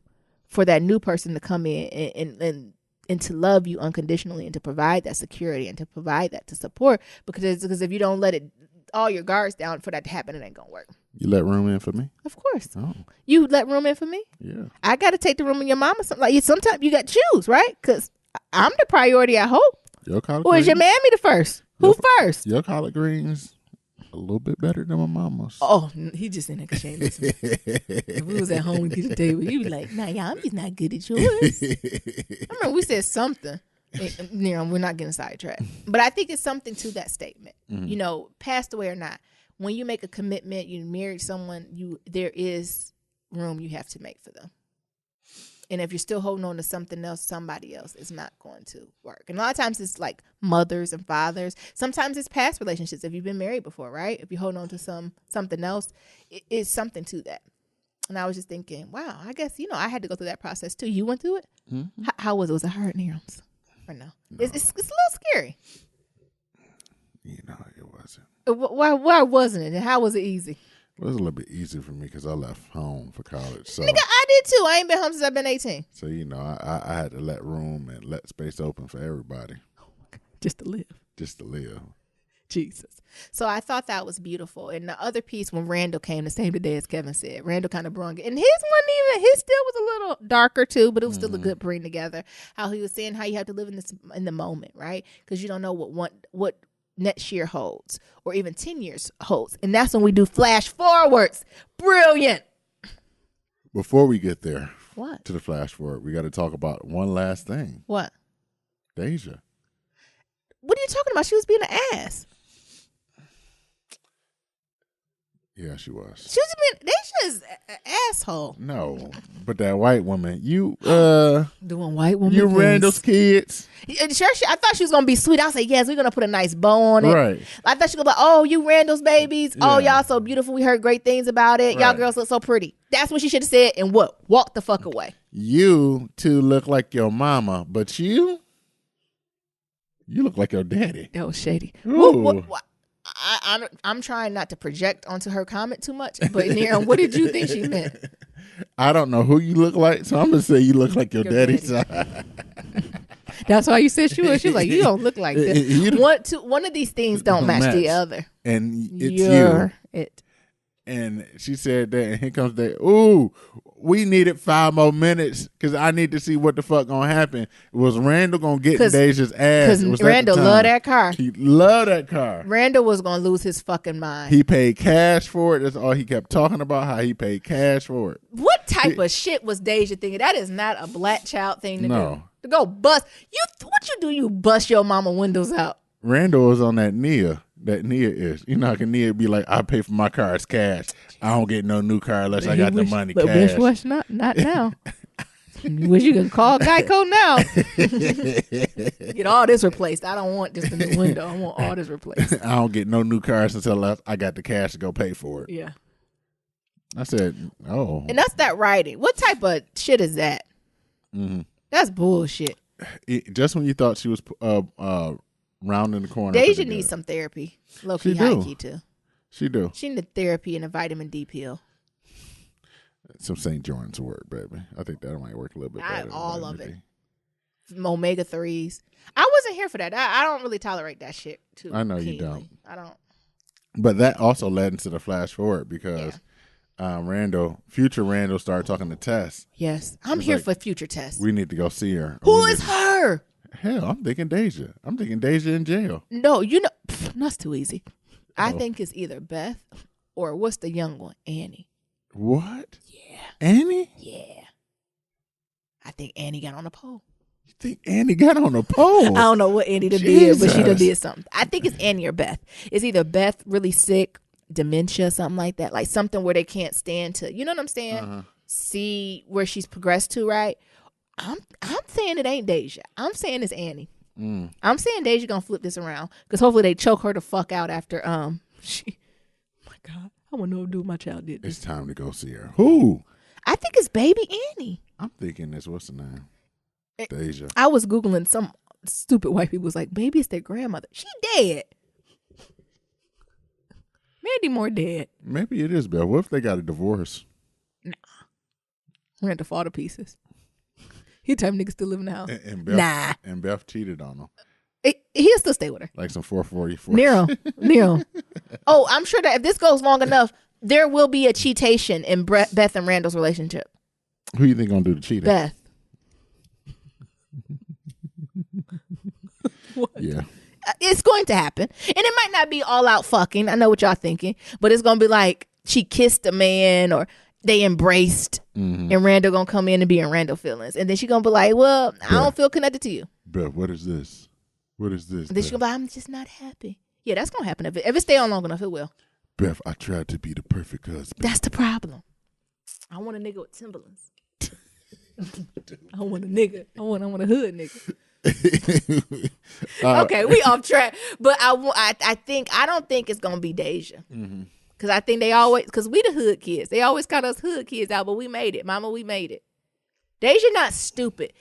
for that new person to come in and to love you unconditionally and to provide that security and to provide that to support. Because if you don't let it, all your guards down for that to happen, it ain't going to work. You let room in for me? Of course. Oh. You let room in for me? Yeah. I got to take the room in your mama. Like, sometimes you got to choose, right? Because I'm the priority, I hope. Your collard or greens? Is your mammy the first? Who first? Your collard greens. A little bit better than my mama's. Oh, he just in exchange. If we was at home and get the table, you'd be like, nah, y'all, I'm just not good at yours. I remember we said something. We're not getting sidetracked. But I think it's something to that statement. Mm-hmm. Passed away or not. When you make a commitment, you married someone, there is room you have to make for them. And if you're still holding on to something else, somebody else, is not going to work. And a lot of times it's like mothers and fathers. Sometimes it's past relationships. If you've been married before, right? If you're holding on to something else, it's something to that. And I was just thinking, wow, I guess, I had to go through that process too. You went through it? Mm-hmm. How was it? Was it hard, Nero's? Or no? It's a little scary. It wasn't. Why wasn't it? And how was it easy? It was a little bit easier for me because I left home for college. So, nigga, I did too. I ain't been home since I've been 18. So, I had to let room and let space open for everybody. Just to live. Jesus. So I thought that was beautiful. And the other piece, when Randall came, the same day as Kevin said, Randall kind of brung it. And his still was a little darker too, but it was still a good bring together. How he was saying how you have to live in the moment, right? Because you don't know what next year holds or even 10 years holds. And that's when we do flash forwards. Brilliant. Before we get there, what? To the flash forward, we got to talk about one last thing. What? Deja. What are you talking about? She was being an ass. Yeah, she was. Deja's an asshole. No, but that white woman, doing white woman you things. Randall's kids. Sure, I thought she was gonna be sweet. I said, yes, we're gonna put a nice bow on it. Right. I thought she was gonna be, oh, you Randall's babies. Yeah. Oh, y'all so beautiful. We heard great things about it. Y'all girls look so pretty. That's what she should have said. And walk the fuck away. You two look like your mama, but you look like your daddy. That was shady. What? I'm trying not to project onto her comment too much, but Nero, what did you think she meant? I don't know who you look like, so I'm gonna say you look like your daddy's side. That's why you said she was. She was like, you don't look like this. One of these things don't match the other, and it's it. And she said that, and here comes that. Ooh, we needed 5 more minutes because I need to see what the fuck gonna happen. Was Randall gonna get Deja's ass? Because Randall loved that car. He loved that car. Randall was gonna lose his fucking mind. He paid cash for it. That's all he kept talking about. How he paid cash for it. What type of shit was Deja thinking? That is not a black child thing to do. To go bust what you do? You bust your mama windows out. Randall was on that Nia. That Nia is. You know how can Nia be like, I pay for my car as cash. I don't get no new car unless I got the money but cash. But wish not now. Wish you could call Geico now. Get all this replaced. I don't want just a new window. I want all this replaced. I don't get no new cars until I got the cash to go pay for it. Yeah. I said, oh. And that's that writing. What type of shit is that? Mm-hmm. That's bullshit. Just when you thought she was rounding the corner. Deja needs some therapy. Low-key, high-key, too. She do. She need therapy and a vitamin D pill. Some St. John's work, baby. I think that might work a little bit better. Not all of it. Omega-3s. I wasn't here for that. I don't really tolerate that shit too. I know keenly. You don't. I don't. But that also led into the flash forward because future Randall started talking to Tess. Yes. I'm here for future Tess. We need to go see her. Who is her? Hell, I'm thinking Deja. I'm thinking Deja in jail. No, that's too easy. I think it's either Beth or what's the young one? Annie. What? Yeah. Annie? Yeah. I think Annie got on a pole. You think Annie got on a pole? I don't know what Annie did, but she done did something. I think it's Annie or Beth. It's either Beth really sick, dementia, something like that. Like something where they can't stand to, you know what I'm saying? Uh-huh. See where she's progressed to, right? I'm saying it ain't Deja. I'm saying it's Annie. I'm saying Deja gonna flip this around because hopefully they choke her the fuck out after she. My God, I want to know what my child did. It's time to go see her. Who? I think it's baby Annie. I'm thinking this. What's the name? Deja. I was Googling some stupid white people was like, baby, it's their grandmother. She dead. Mandy Moore dead. Maybe it is, Beth. What if they got a divorce? Nah. We're going to fall to pieces. He type niggas still live in the house. And Beth, nah. And Beth cheated on him. He'll still stay with her. Like some 444. Nero. Oh, I'm sure that if this goes long enough, there will be a cheatation in Beth and Randall's relationship. Who you think gonna do the cheating? Beth. What? Yeah. it's going to happen. And it might not be all out fucking. I know what y'all thinking. But it's going to be like she kissed a man or they embraced. Mm-hmm. And Randall going to come in and be in Randall feelings. And then she going to be like, well, I don't feel connected to you. Bruh, what is this? What is this? And then she going to be like, I'm just not happy. Yeah, that's going to happen. If it stay on long enough, it will. Beth, I tried to be the perfect husband. That's the problem. I want a nigga with Timberlands. I want a nigga. I want a hood nigga. Okay, we off track. But I don't think it's gonna be Deja. Mm-hmm. Cause I think cause we the hood kids. They always cut us hood kids out, but we made it. Mama, we made it. Deja not stupid.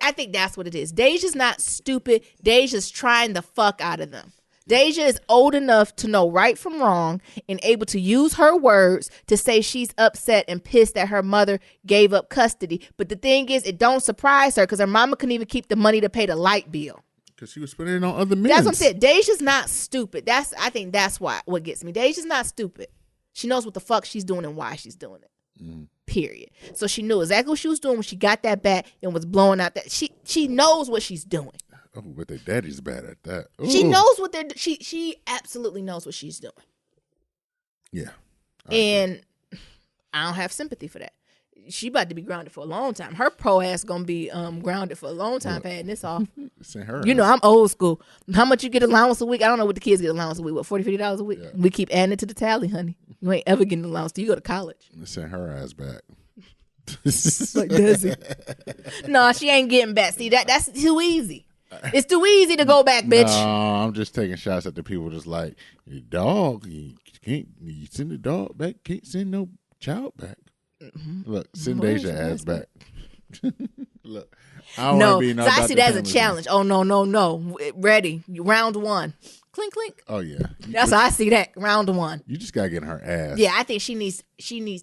I think that's what it is. Deja's not stupid. Deja's trying the fuck out of them. Deja is old enough to know right from wrong and able to use her words to say she's upset and pissed that her mother gave up custody. But the thing is, it don't surprise her because her mama couldn't even keep the money to pay the light bill. Because she was spending it on other men. That's what I'm saying. Deja's not stupid. I think that's what gets me. Deja's not stupid. She knows what the fuck she's doing and why she's doing it. Mm. Period. So she knew exactly what she was doing when she got that bat and was blowing out that. She knows what she's doing. Oh, but their daddy's bad at that. Ooh. She knows what she absolutely knows what she's doing. Yeah. And I don't have sympathy for that. She about to be grounded for a long time. Her pro ass gonna be grounded for a long time padding this off. You know, I'm old school. How much you get allowance a week? I don't know what the kids get allowance a week. What, $40, $50 a week? Yeah. We keep adding it to the tally, honey. You ain't ever getting allowance till you go to college. Send her ass back. Like, does he? No, she ain't getting back. See, that's too easy. It's too easy to go back, bitch. No, I'm just taking shots at the people just like, your dog, you send the dog back, can't send no child back. Mm-hmm. Look, send Deja ass back. Look, I don't want to be no. So I see that as a challenge. Oh, no. Ready. Round one. Clink, clink. Oh, yeah. That's how I see that. Round one. You just got to get in her ass. Yeah, I think she needs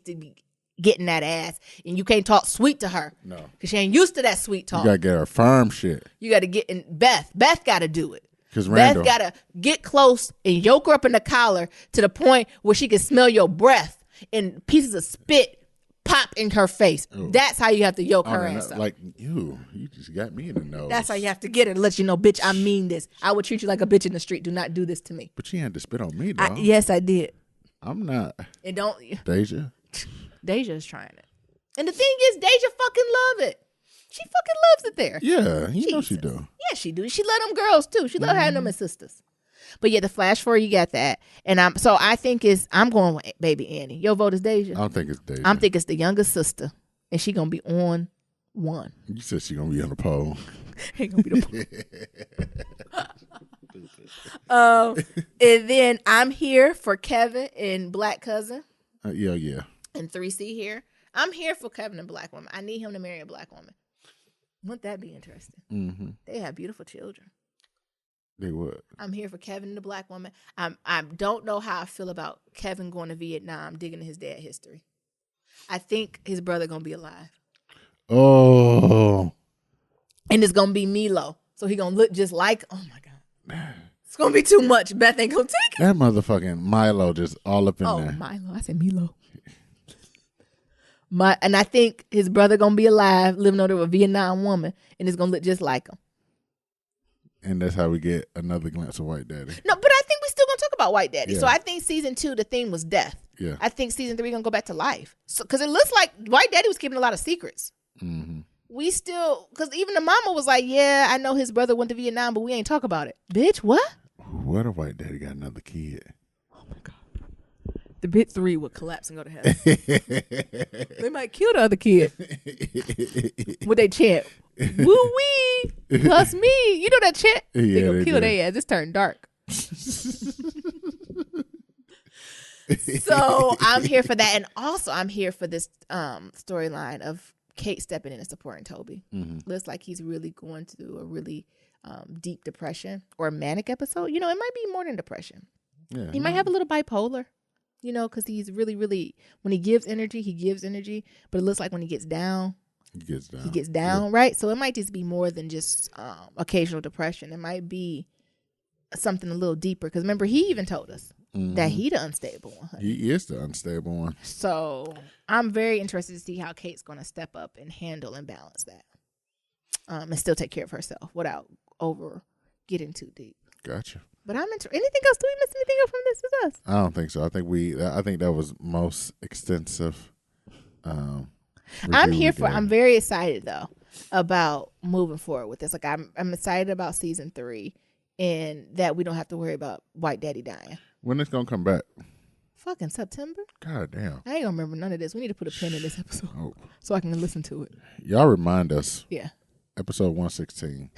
to be getting that ass, and you can't talk sweet to her. No, because she ain't used to that sweet talk. You gotta get her firm shit. You gotta get in. Beth gotta do it. Because Beth gotta get close and yoke her up in the collar to the point where she can smell your breath and pieces of spit pop in her face. Ooh. That's how you have to yoke her ass up. Like you just got me in the nose. That's how you have to get her to let you know, bitch, I mean this. I would treat you like a bitch in the street. Do not do this to me. But she had to spit on me, though. Yes, I did. I'm not. And don't Deja. Deja's trying it. And the thing is, Deja fucking love it. She fucking loves it there. Yeah, you know she do. Yeah, she do. She love them girls too. She love having them as sisters. But yeah, the flash forward, you got that. And I think I'm going with baby Annie. Your vote is Deja. I don't think it's Deja. I'm thinking it's the youngest sister. And she gonna be on one. You said she gonna be on the pole. Ain't gonna be the pole. And then I'm here for Kevin and Black Cousin. Yeah. And 3C here. I'm here for Kevin and Black woman. I need him to marry a Black woman. Wouldn't that be interesting? Mm-hmm. They have beautiful children. They would. I'm here for Kevin and the Black woman. I don't know how I feel about Kevin going to Vietnam, digging into his dad history. I think his brother going to be alive. Oh. And it's going to be Milo. So he going to look just like, oh my God. It's going to be too much. Beth ain't going to take it. That motherfucking Milo just all up in there. Oh, Milo. I said Milo. And I think his brother gonna be alive, living under a Vietnam woman, and it's gonna look just like him. And that's how we get another glimpse of White Daddy. No, but I think we still gonna talk about White Daddy. Yeah. So I think season 2, the theme was death. Yeah. I think season 3 gonna go back to life. So because it looks like White Daddy was keeping a lot of secrets. Mm-hmm. We still, because even the mama was like, yeah, I know his brother went to Vietnam, but we ain't talk about it. Bitch, what? What if White Daddy got another kid? Oh my God. The big 3 would collapse and go to heaven. They might kill the other kid. Would they chant, woo wee, plus me? You know that chant? Yeah, they gonna kill their ass. It's turned dark. So I'm here for that. And also I'm here for this storyline of Kate stepping in and supporting Toby. Mm-hmm. Looks like he's really going through a really deep depression or a manic episode. You know, it might be more than depression. Yeah, he might have a little bipolar. You know, because he's really, really, when he gives energy, but it looks like when he gets down, he gets down, yeah. Right? So it might just be more than just occasional depression. It might be something a little deeper. Because remember, he even told us that he the unstable one. Honey. He is the unstable one. So I'm very interested to see how Kate's going to step up and handle and balance that. And still take care of herself without getting too deep. Gotcha. But I'm into anything else. Do we miss anything else from This Is Us? I don't think so. I think that was most extensive. I'm very excited though about moving forward with this. Like I'm excited about season 3, and that we don't have to worry about White Daddy dying. When it's gonna come back? Fucking September. God damn. I ain't gonna remember none of this. We need to put a pin in this episode so I can listen to it. Y'all remind us. Yeah. Episode 116.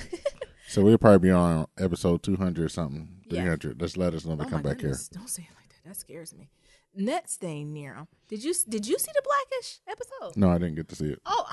So we'll probably be on episode 200 or something. 300. Yeah. Just let us know to come back here. Don't say it like that. That scares me. Next thing, Nero. Did you see the Blackish episode? No, I didn't get to see it. Oh,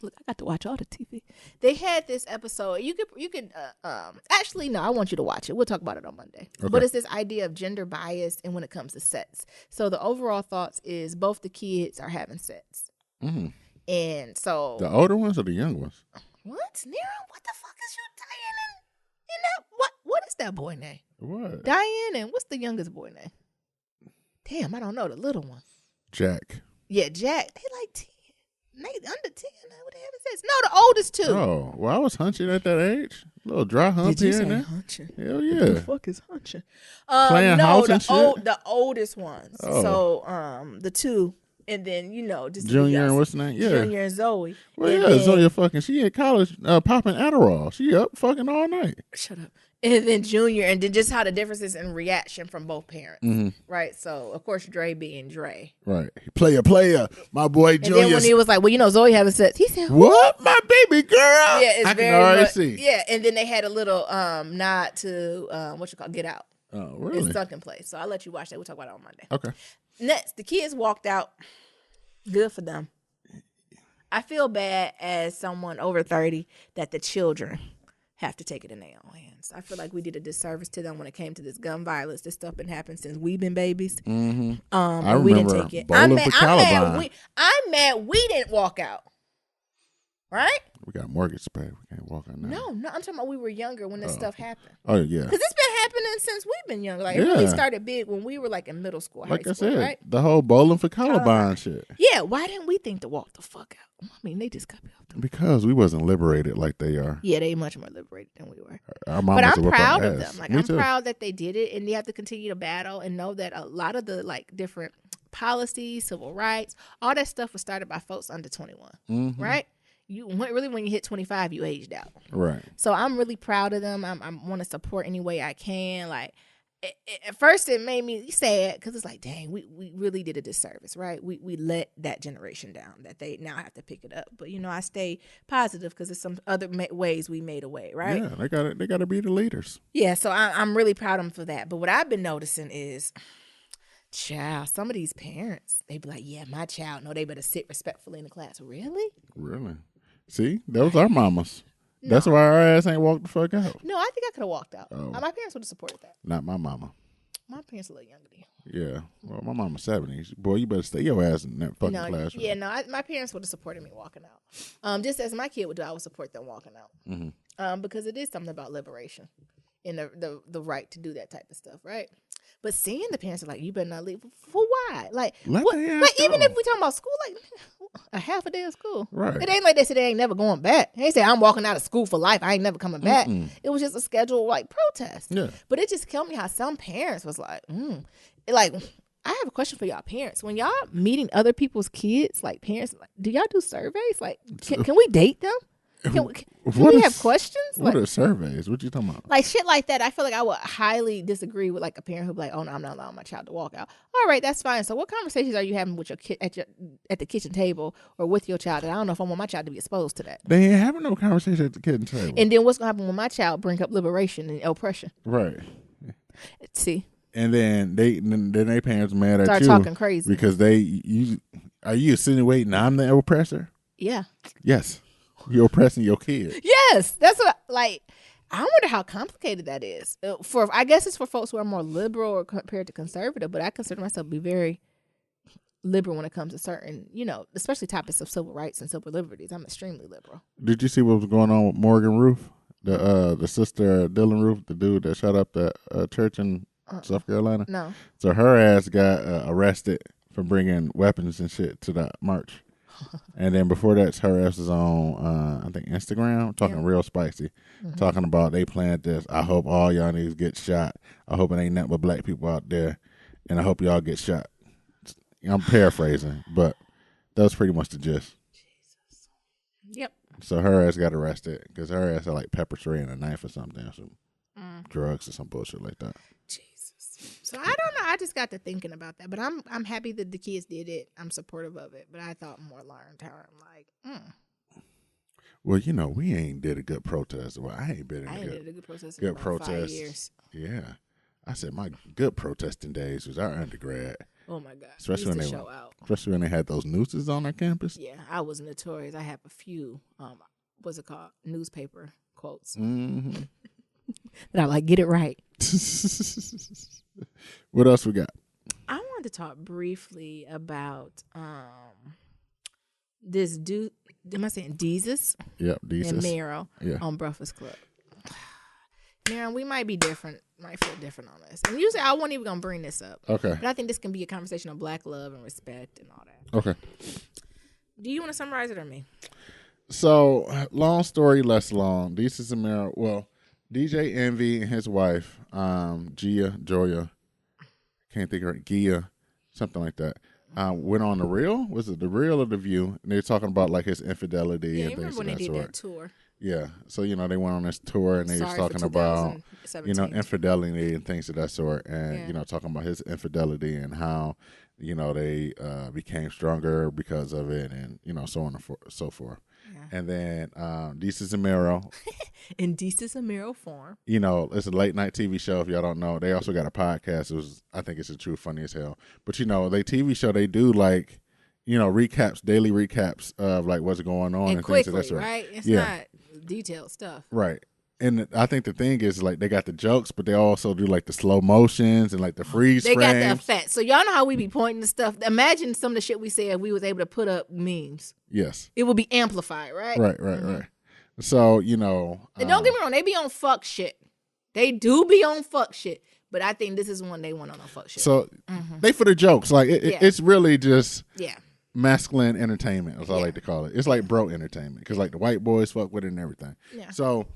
look, I got to watch all the TV. They had this episode. You could actually, no, I want you to watch it. We'll talk about it on Monday. Okay. But it's this idea of gender bias and when it comes to sex. So the overall thoughts is both the kids are having sex. Mm-hmm. And so. The older ones or the young ones? What? Nero, what the fuck is you Diane in that? What is that boy name? What? Diane, and what's the youngest boy name? Damn, I don't know. The little one. Jack. Yeah, Jack. They like 10. They under 10. What the hell is this? No, the oldest 2. Oh, well, I was hunching at that age. A little dry hump Did you here say and there. hunching? Hell yeah. What the fuck is hunching? Playing house and shit? The oldest ones. Oh. So, the 2. And then, just Junior and what's the name? Yeah. Junior and Zoe. Well, and yeah, then, Zoe fucking, she in college popping Adderall. She up fucking all night. Shut up. And then Junior, and then just how the differences in reaction from both parents. Mm-hmm. Right? So, of course, Dre being Dre. Right. Player. My boy Junior. And then when he was like, well, Zoe having sex, he said, what? My baby girl? Yeah, it's I very can already much, see. Yeah, and then they had a little nod to, Get Out. Oh, really? It's stuck in place. So I'll let you watch that. We'll talk about it on Monday. Okay. Next, the kids walked out. Good for them. I feel bad as someone over 30 that the children have to take it in their own hands. I feel like we did a disservice to them when it came to this gun violence. This stuff been happening since we've been babies. Mm-hmm. And we didn't take it. I'm mad we didn't walk out. Right? We got mortgage to pay. We can't walk out now. No, I'm talking about we were younger when this stuff happened. Oh, yeah. Because it's been happening since we've been younger. Like, it really started big when we were, like, in middle school, high school, I said, right? the whole bowling for Columbine shit. Yeah, why didn't we think to walk the fuck out? I mean, they just cut me off. Because we wasn't liberated like they are. Yeah, they much more liberated than we were. But I'm proud of them. Like, I'm proud that they did it, and they have to continue to battle and know that a lot of the, like, different policies, civil rights, all that stuff was started by folks under 21, right? When you hit 25, you aged out. Right. So I'm really proud of them. I want to support any way I can. Like, at first it made me sad because it's like, dang, we really did a disservice, right? We let that generation down, that they now have to pick it up. But I stay positive because there's some other ways we made a way, right? Yeah, they gotta be the leaders. Yeah, so I'm really proud of them for that. But what I've been noticing is, child, some of these parents, they be like, yeah, my child, no, they better sit respectfully in the class. Really? See, that was our mamas. No. That's why our ass ain't walked the fuck out. No, I think I could have walked out. My parents would have supported that. Not my mama. My parents are a little younger than you. Yeah. Well, my mama's 70. Boy, you better stay your ass in that fucking classroom. Yeah, no, my parents would have supported me walking out. Just as my kid would do, I would support them walking out. Mm-hmm. Because it is something about liberation and the right to do that type of stuff, right? But seeing the parents are like, you better not leave. For why? Like, even if we talking about school, like a half a day of school. Right. It ain't like they said they ain't never going back. They say I'm walking out of school for life. I ain't never coming back. It was just a scheduled like protest. Yeah. But it just killed me how some parents was like, like, I have a question for y'all parents. When y'all meeting other people's kids, like parents, like, do y'all do surveys? Like, can we date them? Can we have questions? What are surveys? What you talking about? Like shit like that. I feel like I would highly disagree with like a parent who'd be like, oh no, I'm not allowing my child to walk out. All right, that's fine. So what conversations are you having with your kid at the kitchen table or with your child? And I don't know if I want my child to be exposed to that. They ain't having no conversation at the kitchen table. And then what's gonna happen when my child bring up liberation and oppression? Right. See. And then they parents mad at start you talking crazy because are you insinuating I'm the oppressor? Yeah. Yes. You're oppressing your kid. Yes, that's what. Like, I wonder how complicated that is. I guess it's for folks who are more liberal or compared to conservative. But I consider myself to be very liberal when it comes to certain, especially topics of civil rights and civil liberties. I'm extremely liberal. Did you see what was going on with Morgan Roof, the sister Dylan Roof, the dude that shot up the church in South Carolina? No. So her ass got arrested for bringing weapons and shit to the march. And then before that, her ass was on, I think, Instagram, talking real spicy, talking about they planned this. I hope all y'all niggas get shot. I hope it ain't nothing but black people out there. And I hope y'all get shot. I'm paraphrasing, but that was pretty much the gist. Jesus. Yep. So her ass got arrested because her ass had like pepper spray and a knife or something, or some drugs or some bullshit like that. Jesus. So I don't know. I just got to thinking about that, but I'm happy that the kids did it. I'm supportive of it, but I thought more long term, like. Well, you know, we ain't did a good protest. Well, I ain't been in a good protest. Good in about protest. 5 years. Yeah, I said my good protesting days was our undergrad. Oh my God! Especially when they had those nooses on our campus. Yeah, I was notorious. I have a few. What's it called? Newspaper quotes. Mm-hmm. That I like. Get it right. What else we got? I wanted to talk briefly about this dude. Am I saying Jesus? Yep, Jesus. And Meryl on Breakfast Club. Meryl, we might be different. Might feel different on this. And usually I wasn't even going to bring this up. Okay. But I think this can be a conversation of black love and respect and all that. Okay. Do you want to summarize it or me? So, long story less long. Jesus and Meryl. Well, DJ Envy and his wife, Joya, can't think of her, Gia, something like that, went on The Real. Was it The Real or The View? And they were talking about like his infidelity and things of that sort. Yeah, remember when they did that tour? Yeah. So, you know, they went on this tour and they was talking about, you know, infidelity and things of that sort. And, you know, talking about his infidelity and how, you know, they became stronger because of it and, you know, so on and so forth. Yeah. And then Desus and Meryl. In Desus and Meryl form. You know, it's a late night TV show. If y'all don't know, they also got a podcast. I think it's a true funny as hell. But, you know, they TV show, they do like, you know, daily recaps of like what's going on and quickly, things of that sort. Right? It's not detailed stuff. Right. And I think the thing is like they got the jokes, but they also do like the slow motions and like the freeze frames. They got the effect. So y'all know how we be pointing to stuff. Imagine some of the shit we said if we was able to put up memes. Yes. It would be amplified, right? Right. So, you know. And don't get me wrong, they be on fuck shit. They do be on fuck shit. But I think this is one they went on fuck shit. So they for the jokes. Like it's really just masculine entertainment, as I like to call it. It's like bro entertainment because like the white boys fuck with it and everything. Yeah. So,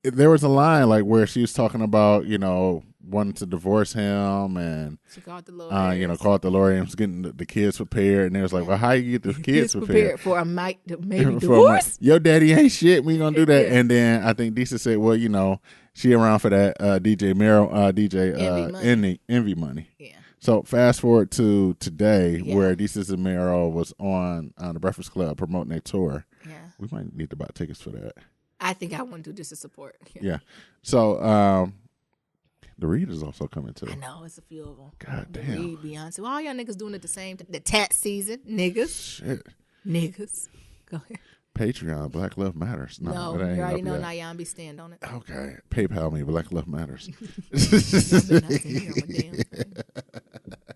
there was a line like where she was talking about, you know, wanting to divorce him and she called the lawyer. You know, called the lawyer and was getting the kids prepared. And they was like, well, how you get the kids prepared for a maybe divorce? Your daddy ain't shit. We gonna do that. And then I think Desus said, well, you know, she around for that DJ Envy money. Yeah. So fast forward to today where Desus and Meryl was on the Breakfast Club promoting their tour. Yeah. We might need to buy tickets for that. I think I want to do this to support. Yeah. So the Reed is also coming too. I know, it's a few of them. God damn. Reed, Beyonce. Well, all y'all niggas doing it at the same time. The tat season, niggas. Shit. Niggas. Go ahead. Patreon, Black Love Matters. No, you already know Nayan be stand on it. Okay. PayPal me, Black Love Matters.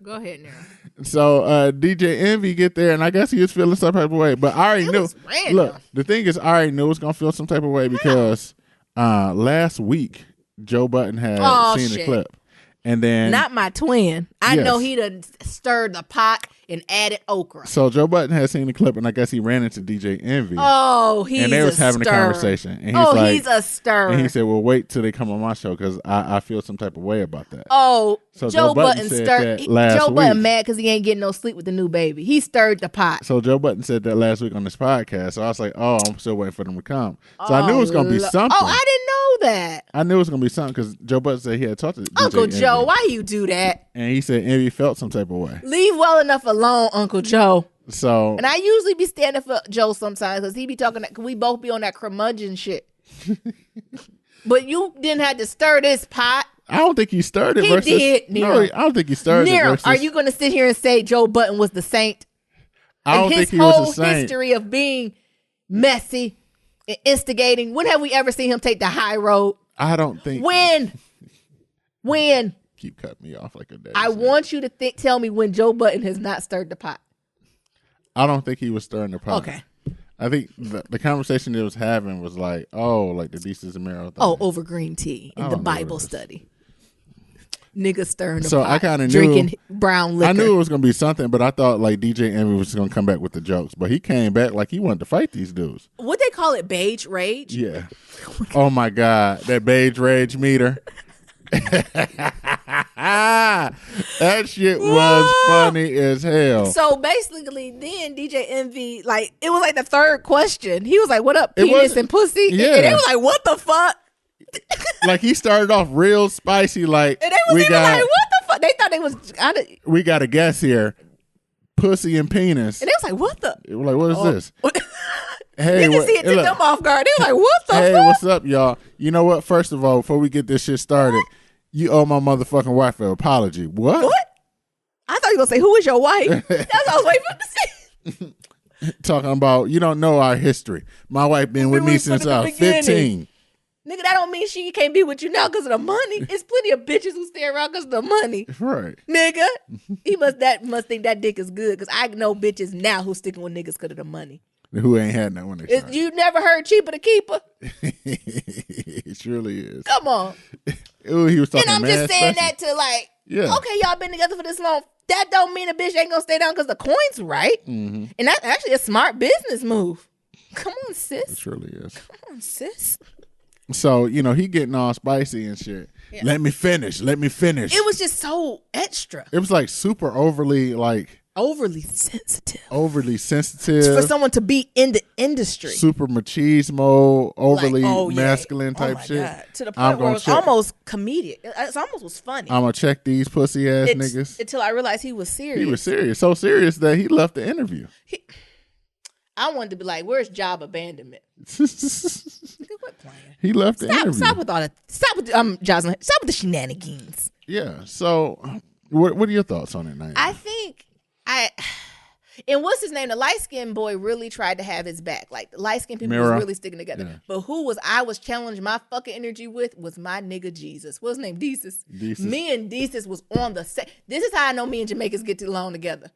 Go ahead, Nero. So DJ Envy get there, and I guess he was feeling some type of way. But I already knew. Look, the thing is, I already knew it was going to feel some type of way because last week, Joe Budden had seen the clip. And then not my twin. I know he done stirred the pot and added okra. So Joe Budden had seen the clip, and I guess he ran into DJ Envy. Oh, and they was having a conversation. And he's a stir. And he said, "Well, wait till they come on my show because I feel some type of way about that." Oh, so Joe Budden stirred. Joe Budden mad because he ain't getting no sleep with the new baby. He stirred the pot. So Joe Budden said that last week on this podcast. So I was like, "Oh, I'm still waiting for them to come." So I knew it was gonna be something. Oh, I didn't know that. I knew it was gonna be something because Joe Budden said he had talked to DJ Uncle Joe. Envy. Why you do that? And he said Envy felt some type of way. Leave well enough alone, Uncle Joe. So, and I usually be standing for Joe sometimes because he be talking. We both be on that curmudgeon shit. But you didn't have to stir this pot. I don't think he stirred it. He did. Nero. No, I don't think he stirred it. Are you going to sit here and say Joe Budden was the saint? I don't think he was the saint. His whole history of being messy and instigating. When have we ever seen him take the high road? I don't think. When? Keep cutting me off like a day. I want you to tell me when Joe Budden has not stirred the pot. I don't think he was stirring the pot. Okay. I think the conversation they was having was like, like the Desus and Meryl thing. Oh, over green tea in the Bible study. Niggas stirring the So pot, I kind of drinking brown liquor. I knew it was gonna be something, but I thought like DJ Envy was gonna come back with the jokes. But he came back like he wanted to fight these dudes. What they call it, beige rage? Yeah. Oh my God, that beige rage meter. That shit was funny as hell. So basically, then DJ Envy, like, it was like the third question. He was like, "What up, penis and pussy?" Yeah. And they was like, "What the fuck?" Like he started off real spicy, like, And they was even like, "What the fuck?" They thought they was. We got a guess here, pussy and penis. And they was like, "What the?" They were like, what is this? Hey, you can see it took them off guard. They were like, "What the fuck?" Hey, what's up, y'all? You know what? First of all, before we get this shit started, you owe my motherfucking wife an apology. What? I thought you were gonna say, "Who is your wife?" That's what I was waiting for him to say. Talking about, you don't know our history. My wife been with me since I was 15. Nigga, that don't mean she can't be with you now because of the money. It's plenty of bitches who stay around because of the money. Right. Nigga, he must think that dick is good because I know bitches now who sticking with niggas because of the money. Who ain't had that when they started. You never heard cheaper to keeper? It surely is. Come on. Ooh, he was talking. And I'm just saying that to like, okay, y'all been together for this long. That don't mean a bitch ain't gonna stay down because the coin's right. Mm-hmm. And that's actually a smart business move. Come on, sis. It surely is. Come on, sis. So, he getting all spicy and shit. Yeah. Let me finish. It was just so extra. It was like super overly sensitive. For someone to be in the industry. Super machismo, overly masculine type shit. God. To the point where it was almost comedic. It almost was funny. I'm going to check these pussy ass niggas. Until I realized he was serious. He was serious. So serious that he left the interview. I wanted to be like, where's job abandonment? Quit playing. He left the interview. Stop with all that. Stop with the shenanigans. Yeah. So what are your thoughts on it, Naima? I think and what's his name? The light-skinned boy really tried to have his back. Like, the light-skinned people was really sticking together. Yeah. But I was challenging my fucking energy with was my nigga Jesus. What's his name? Desus. Me and Desus was on the set. This is how I know me and Jamaicans get along together.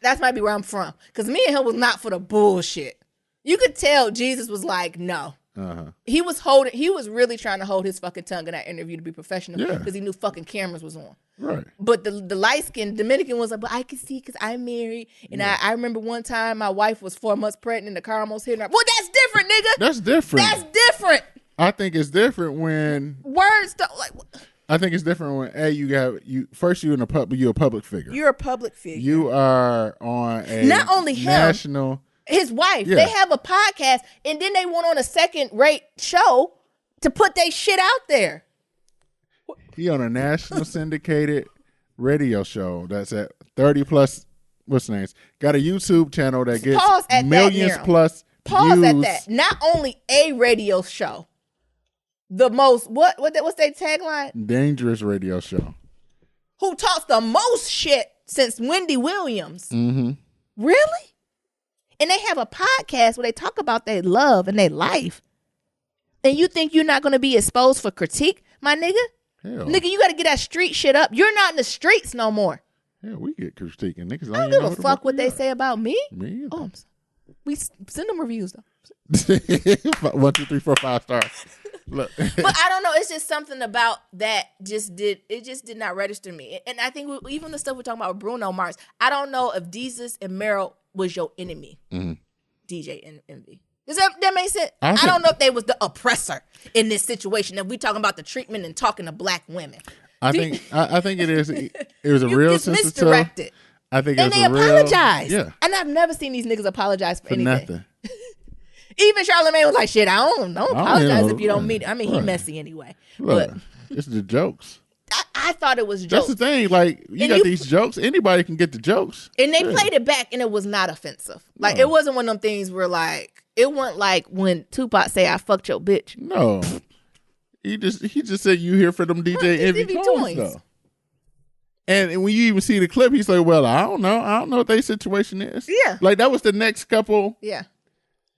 That might be where I'm from. Because me and him was not for the bullshit. You could tell Jesus was like, no. Uh-huh. He was really trying to hold his fucking tongue in that interview to be professional because he knew fucking cameras was on. Right. But the light-skinned Dominican was like, but I can see because I'm married. And I remember one time my wife was 4 months pregnant and the car almost hit her. Well, that's different, nigga. That's different. That's different. I think it's different when words don't like. I think it's different when you're a public figure. You're a public figure. You are on a not only national. Him, his wife. Yeah. They have a podcast, and then they went on a second-rate show to put their shit out there. He on a national syndicated radio show that's at 30 plus. What's the name? Got a YouTube channel that gets millions plus Pause views. At that. Not only a radio show. The most what's their tagline? Dangerous radio show. Who talks the most shit since Wendy Williams? Mm-hmm. Really? And they have a podcast where they talk about their love and their life. And you think you're not going to be exposed for critique, my nigga? Hell. Nigga, you got to get that street shit up. You're not in the streets no more. Yeah, we get critiquing niggas. I don't give a fuck what they say about me. Me either. Oh, I'm sorry. We send them reviews though. 1, 2, 3, 4, 5 stars. Look. But I don't know. It's just something about that just did not register me. And I think even the stuff we're talking about with Bruno Mars, I don't know if Jesus and Meryl was your enemy. Mm-hmm. DJ and Envy. Does that make sense? I don't know if they was the oppressor in this situation. If we talking about the treatment and talking to black women. I think it is. It was a real sensitive. Misdirected. I think and it was they apologized. Yeah. And I've never seen these niggas apologize for anything. Nothing. Even Charlamagne was like, shit, I don't apologize if you don't mean it. I mean, he messy anyway. Look, but it's the jokes. I thought it was jokes. That's the thing. Like, you got these jokes. Anybody can get the jokes. And they played it back, and it was not offensive. Like, it wasn't one of them things where, like, it wasn't like when Tupac say, I fucked your bitch. No. He just said you here for them DJ Envy coins, though. And when you even see the clip, he's like, well, I don't know what their situation is. Yeah. Like, that was the next couple. Yeah.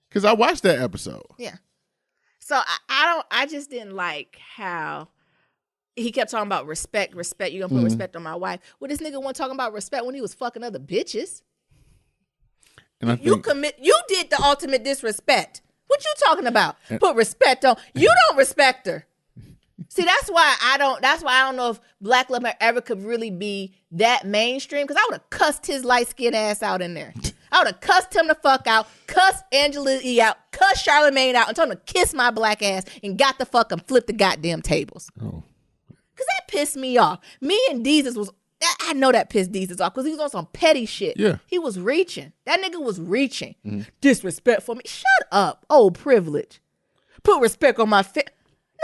Because I watched that episode. Yeah. So I just didn't like how he kept talking about respect. You're going to put respect on my wife. Well, this nigga wasn't talking about respect when he was fucking other bitches. And I think you did the ultimate disrespect. What you talking about? Put respect on. You don't respect her. See, that's why I don't know if Black Love ever could really be that mainstream, because I would have cussed his light-skinned ass out in there. I would have cussed him the fuck out, cussed Angela E out, cussed Charlamagne out, and told him to kiss my black ass and got the fuck and flip the goddamn tables. Oh. Because that pissed me off. Me and Deezus was, I know that pissed Deezus off because he was on some petty shit. Yeah. He was reaching. That nigga was reaching. Disrespect for me. Shut up, old privilege. Put respect on my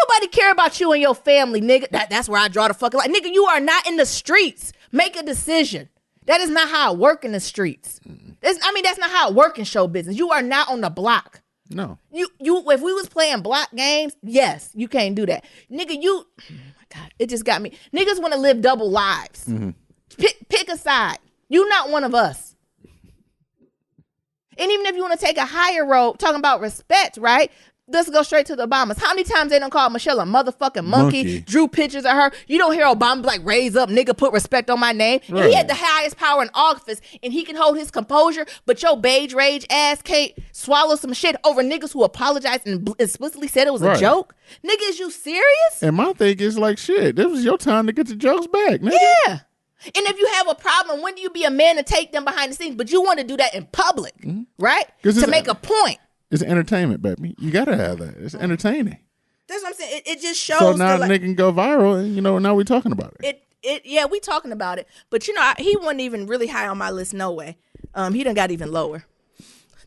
Nobody care about you and your family, nigga. That's where I draw the fucking line. Nigga, you are not in the streets. Make a decision. That is not how I work in the streets. That's not how I work in show business. You are not on the block. No. You if we was playing block games, yes, you can't do that. Nigga, oh my God, it just got me. Niggas want to live double lives. Mm-hmm. Pick a side. You not one of us. And even if you want to take a higher road, talking about respect, right? Let's go straight to the Obamas. How many times they done call Michelle a motherfucking monkey, drew pictures of her? You don't hear Obama like, raise up, nigga, put respect on my name. Right. And he had the highest power in office, and he can hold his composure, but your beige rage ass can't swallow some shit over niggas who apologized and explicitly said it was a joke? Nigga, is you serious? And my thing is like, shit, this was your time to get the jokes back, nigga. Yeah. And if you have a problem, when do you be a man to take them behind the scenes? But you want to do that in public, right? To make a point. It's entertainment, baby. You gotta have that. It's entertaining. That's what I'm saying. It just shows. So now they can go viral, and now we're talking about it. Yeah, we talking about it. But he wasn't even really high on my list. No way. He done got even lower.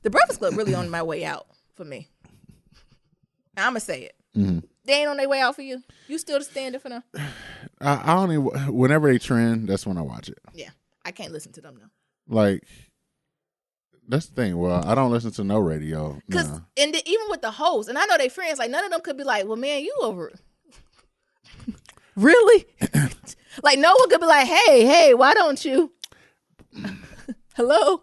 The Breakfast Club really on my way out for me. I'ma say it. Mm-hmm. They ain't on their way out for you. You still the standard for them? I only whenever they trend, that's when I watch it. Yeah, I can't listen to them though. Like. That's the thing. Well, I don't listen to no radio. Cause even with the hosts, and I know they friends, like none of them could be like, well, man, you over really? Like no one could be like, hey, why don't you? Hello?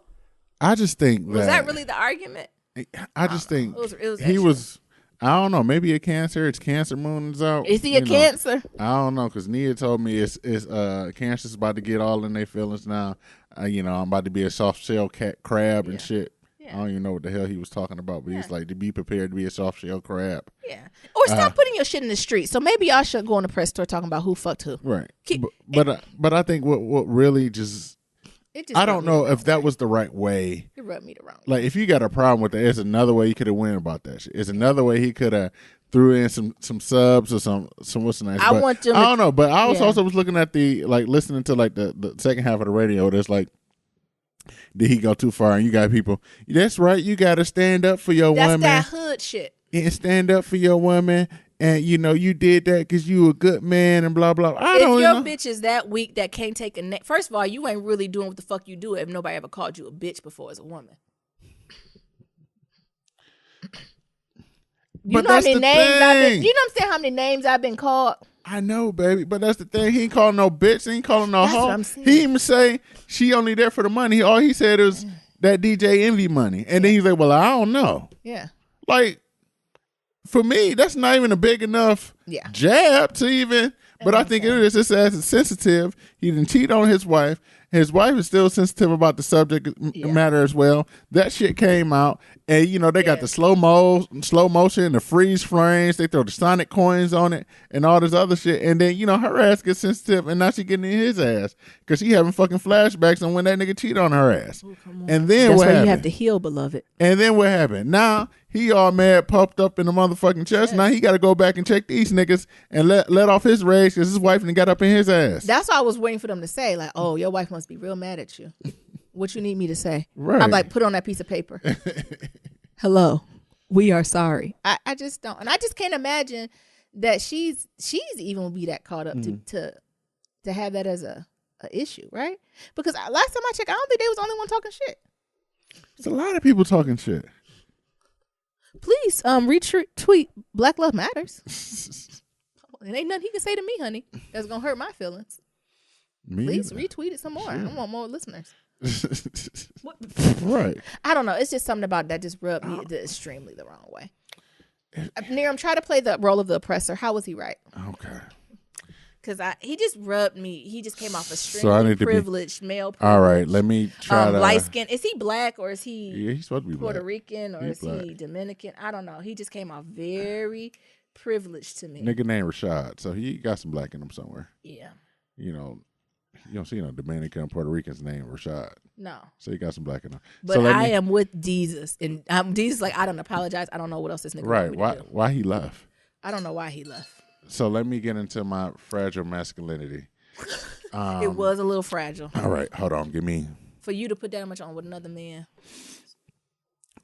I just think was that really the argument? I just think it was he was. I don't know. Maybe a Cancer. It's Cancer moon is out. Is he a Cancer? I don't know, because Nia told me it's Cancer's about to get all in their feelings now. I'm about to be a soft shell crab and shit. Yeah. I don't even know what the hell he was talking about, but he's like, to be prepared to be a soft shell crab. Yeah. Or stop putting your shit in the street. So maybe y'all should go on the press tour talking about who fucked who. Right. But I think what really just I don't know if that was the right way. It rubbed me the wrong way. Like, if you got a problem with that, it's another way he could have went about that shit. It's another way he could have threw in some subs or some what's the name? I don't know, but I also was looking at listening to the second half of the radio. There's like, did he go too far? And you got people, that's right, you got to stand up for your woman. That's that hood shit. And stand up for your woman. And, you did that because you a good man and blah, blah. If your bitch is that weak that can't take a name. First of all, you ain't really doing what the fuck you do if nobody ever called you a bitch before as a woman. You know how many how many names I've been called? I know, baby, but that's the thing. He ain't calling no bitch. He ain't calling no hoe. He even say she only there for the money. All he said was that DJ Envy money. And then he's like, well, I don't know. Yeah. Like, for me, that's not even a big enough jab to even. But I think it is. It's as sensitive. He didn't cheat on his wife. His wife is still sensitive about the subject matter as well. That shit came out, and they got the slow motion, the freeze frames. They throw the Sonic coins on it, and all this other shit. And then her ass gets sensitive, and now she getting in his ass because she having fucking flashbacks on when that nigga cheated on her ass. Ooh, and then what happened? You have to heal, beloved. And then what happened? Now he all mad, puffed up in the motherfucking chest. Yes. Now he got to go back and check these niggas and let off his rage because his wife done got up in his ass. That's why I was waiting for them to say, like, oh, your wife must be real mad at you. What you need me to say? Right. I'm like, put on that piece of paper. Hello, we are sorry. I just don't, and I just can't imagine that she's even will be that caught up to have that as a issue, right? Because last time I checked, I don't think they was the only one talking shit. There's a lot of people talking shit. Please retweet Black Love Matters. It ain't nothing he can say to me, honey, that's gonna hurt my feelings. Please retweet it some more. Sure. I want more listeners. Right. I don't know. It's just something about that just rubbed me extremely the wrong way. Near, I'm trying to play the role of the oppressor. How was he right? Okay. Because he just rubbed me. He just came off extremely privileged, male privilege. All right, let me try to. Light skin. Is he black or is he he's supposed to be Puerto black. Rican or is he Dominican? I don't know. He just came off very privilege to me. Nigga named Rashad, so he got some black in him somewhere. Yeah. You know, you don't see no Dominican Puerto Ricans named Rashad. No. So he got some black in him. But so I am with Jesus. And Jesus like, I don't apologize. I don't know what else this nigga right. Why he left? I don't know why he left. So let me get into my fragile masculinity. It was a little fragile. All right. Hold on. Give me. For you to put that much on with another man.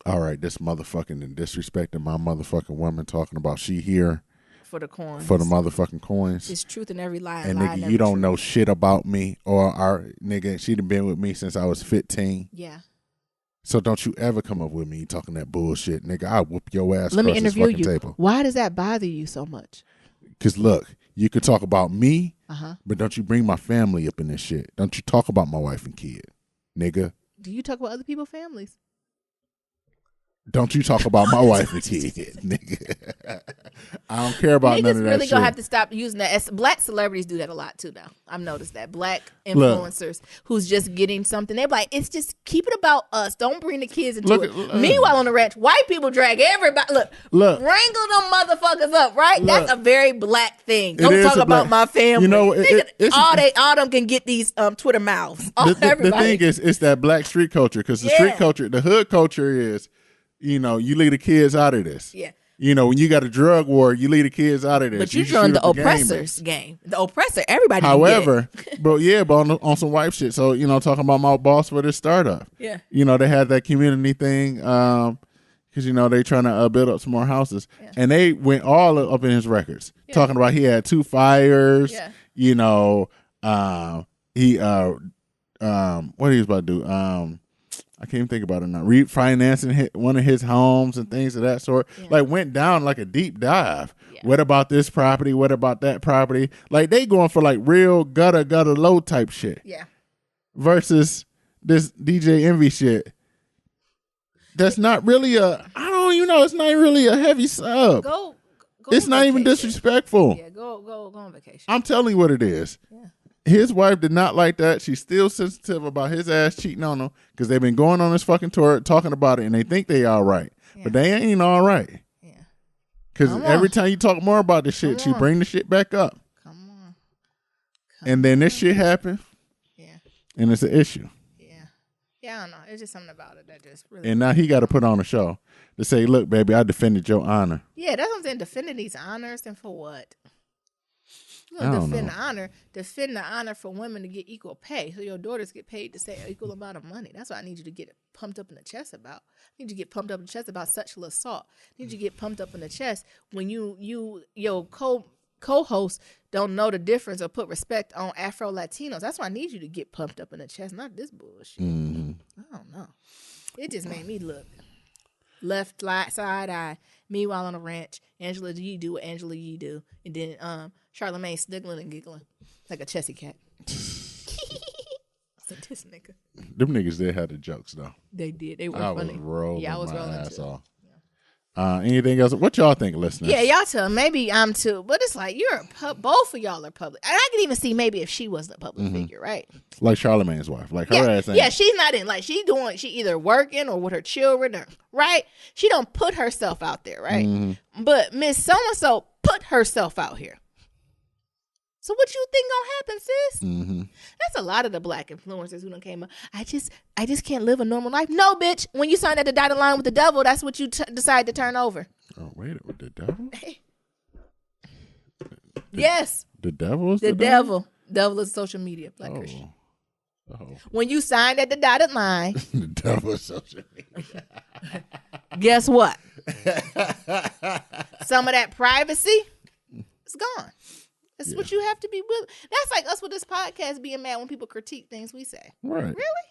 All right. This motherfucking and disrespecting my motherfucking woman talking about she here. For the coins. For the motherfucking coins. It's truth in every lie. And nigga, you don't know shit about me or our nigga. She done been with me since I was 15. Yeah. So don't you ever come up with me talking that bullshit, nigga. I'll whoop your ass. Let me interview you. Table. Why does that bother you so much? Because look, you could talk about me, but don't you bring my family up in this shit. Don't you talk about my wife and kid, nigga. Do you talk about other people's families? Don't you talk about my wife and kid, nigga. I don't care about none of that really shit. Gonna have to stop using that. Black celebrities do that a lot too now. I've noticed that. Black influencers who's just getting something. They're like, it's just keep it about us. Don't bring the kids into it. Meanwhile, on the ranch, white people drag everybody. Look, wrangle them motherfuckers up, right? That's a very black thing. Don't talk about my family. You know, all them can get these Twitter mouths. The thing is, it's that black street culture because the street culture, the hood culture is, you know, you leave the kids out of this. Yeah. You know, when you got a drug war, you leave the kids out of this. But you joined the oppressor's game. The oppressor, everybody. However, but on some wife shit. So, you know, talking about my boss for this startup. Yeah. You know, they had that community thing because, you know, they trying to build up some more houses. Yeah. And they went all up in his records. Yeah. Talking about he had 2 fires. Yeah. You know, what he was about to do. I can't even think about it now. Refinancing one of his homes and things of that sort. Yeah. Like went down like a deep dive. Yeah. What about this property? What about that property? Like they going for like real gutter low type shit. Yeah. Versus this DJ Envy shit. That's not really it's not really a heavy sub. Go it's not even disrespectful. Yeah, go on vacation. I'm telling you what it is. Yeah. His wife did not like that. She's still sensitive about his ass cheating on him because they've been going on this fucking tour talking about it and they think they all right. Yeah. But they ain't all right. Yeah. Because every time you talk more about this shit, she bring the shit back up. Come on. And then this shit happened. Yeah. And it's an issue. Yeah. Yeah, I don't know. It's just something about it that just really... And now he got to put on a show to say, look, baby, I defended your honor. Yeah, that's what I'm saying. Defending these honors and for what? Defend the honor for women to get equal pay, so your daughters get paid the same equal amount of money. That's what I need you to get pumped up in the chest about. I need you to get pumped up in the chest about sexual assault. I need you to get pumped up in the chest when your co-host don't know the difference or put respect on Afro Latinos. That's why I need you to get pumped up in the chest, not this bullshit. Mm-hmm. I don't know. It just made me look left side eye. Meanwhile on the ranch, Angela Yee do what Angela Yee do, and then Charlamagne sniggling and giggling like a chessy cat. So this nigga. Them niggas did have the jokes though. They did. They were funny. I was rolling too. Anything else? What y'all think, listeners? Yeah, y'all tell. Maybe I'm too, but it's like both of y'all are public. And I can even see maybe if she wasn't a public figure, right? Like Charlamagne's wife, like her ass. Yeah, she's not in. Like she either working or with her children, or right. She don't put herself out there, right? Mm-hmm. But Miss So and So put herself out here. So what you think gonna happen, sis? Mm-hmm. That's a lot of the black influencers who done came up. I just can't live a normal life. No, bitch. When you signed at the dotted line with the devil, that's what you decide to turn over. Oh, wait, with the devil? Yes. The devil is the devil. Devil is social media, black Christian. Oh. When you signed at the dotted line. The devil is social media. Guess what? Some of that privacy is gone. That's what you have to be willing. That's like us with this podcast being mad when people critique things we say. Right. Really?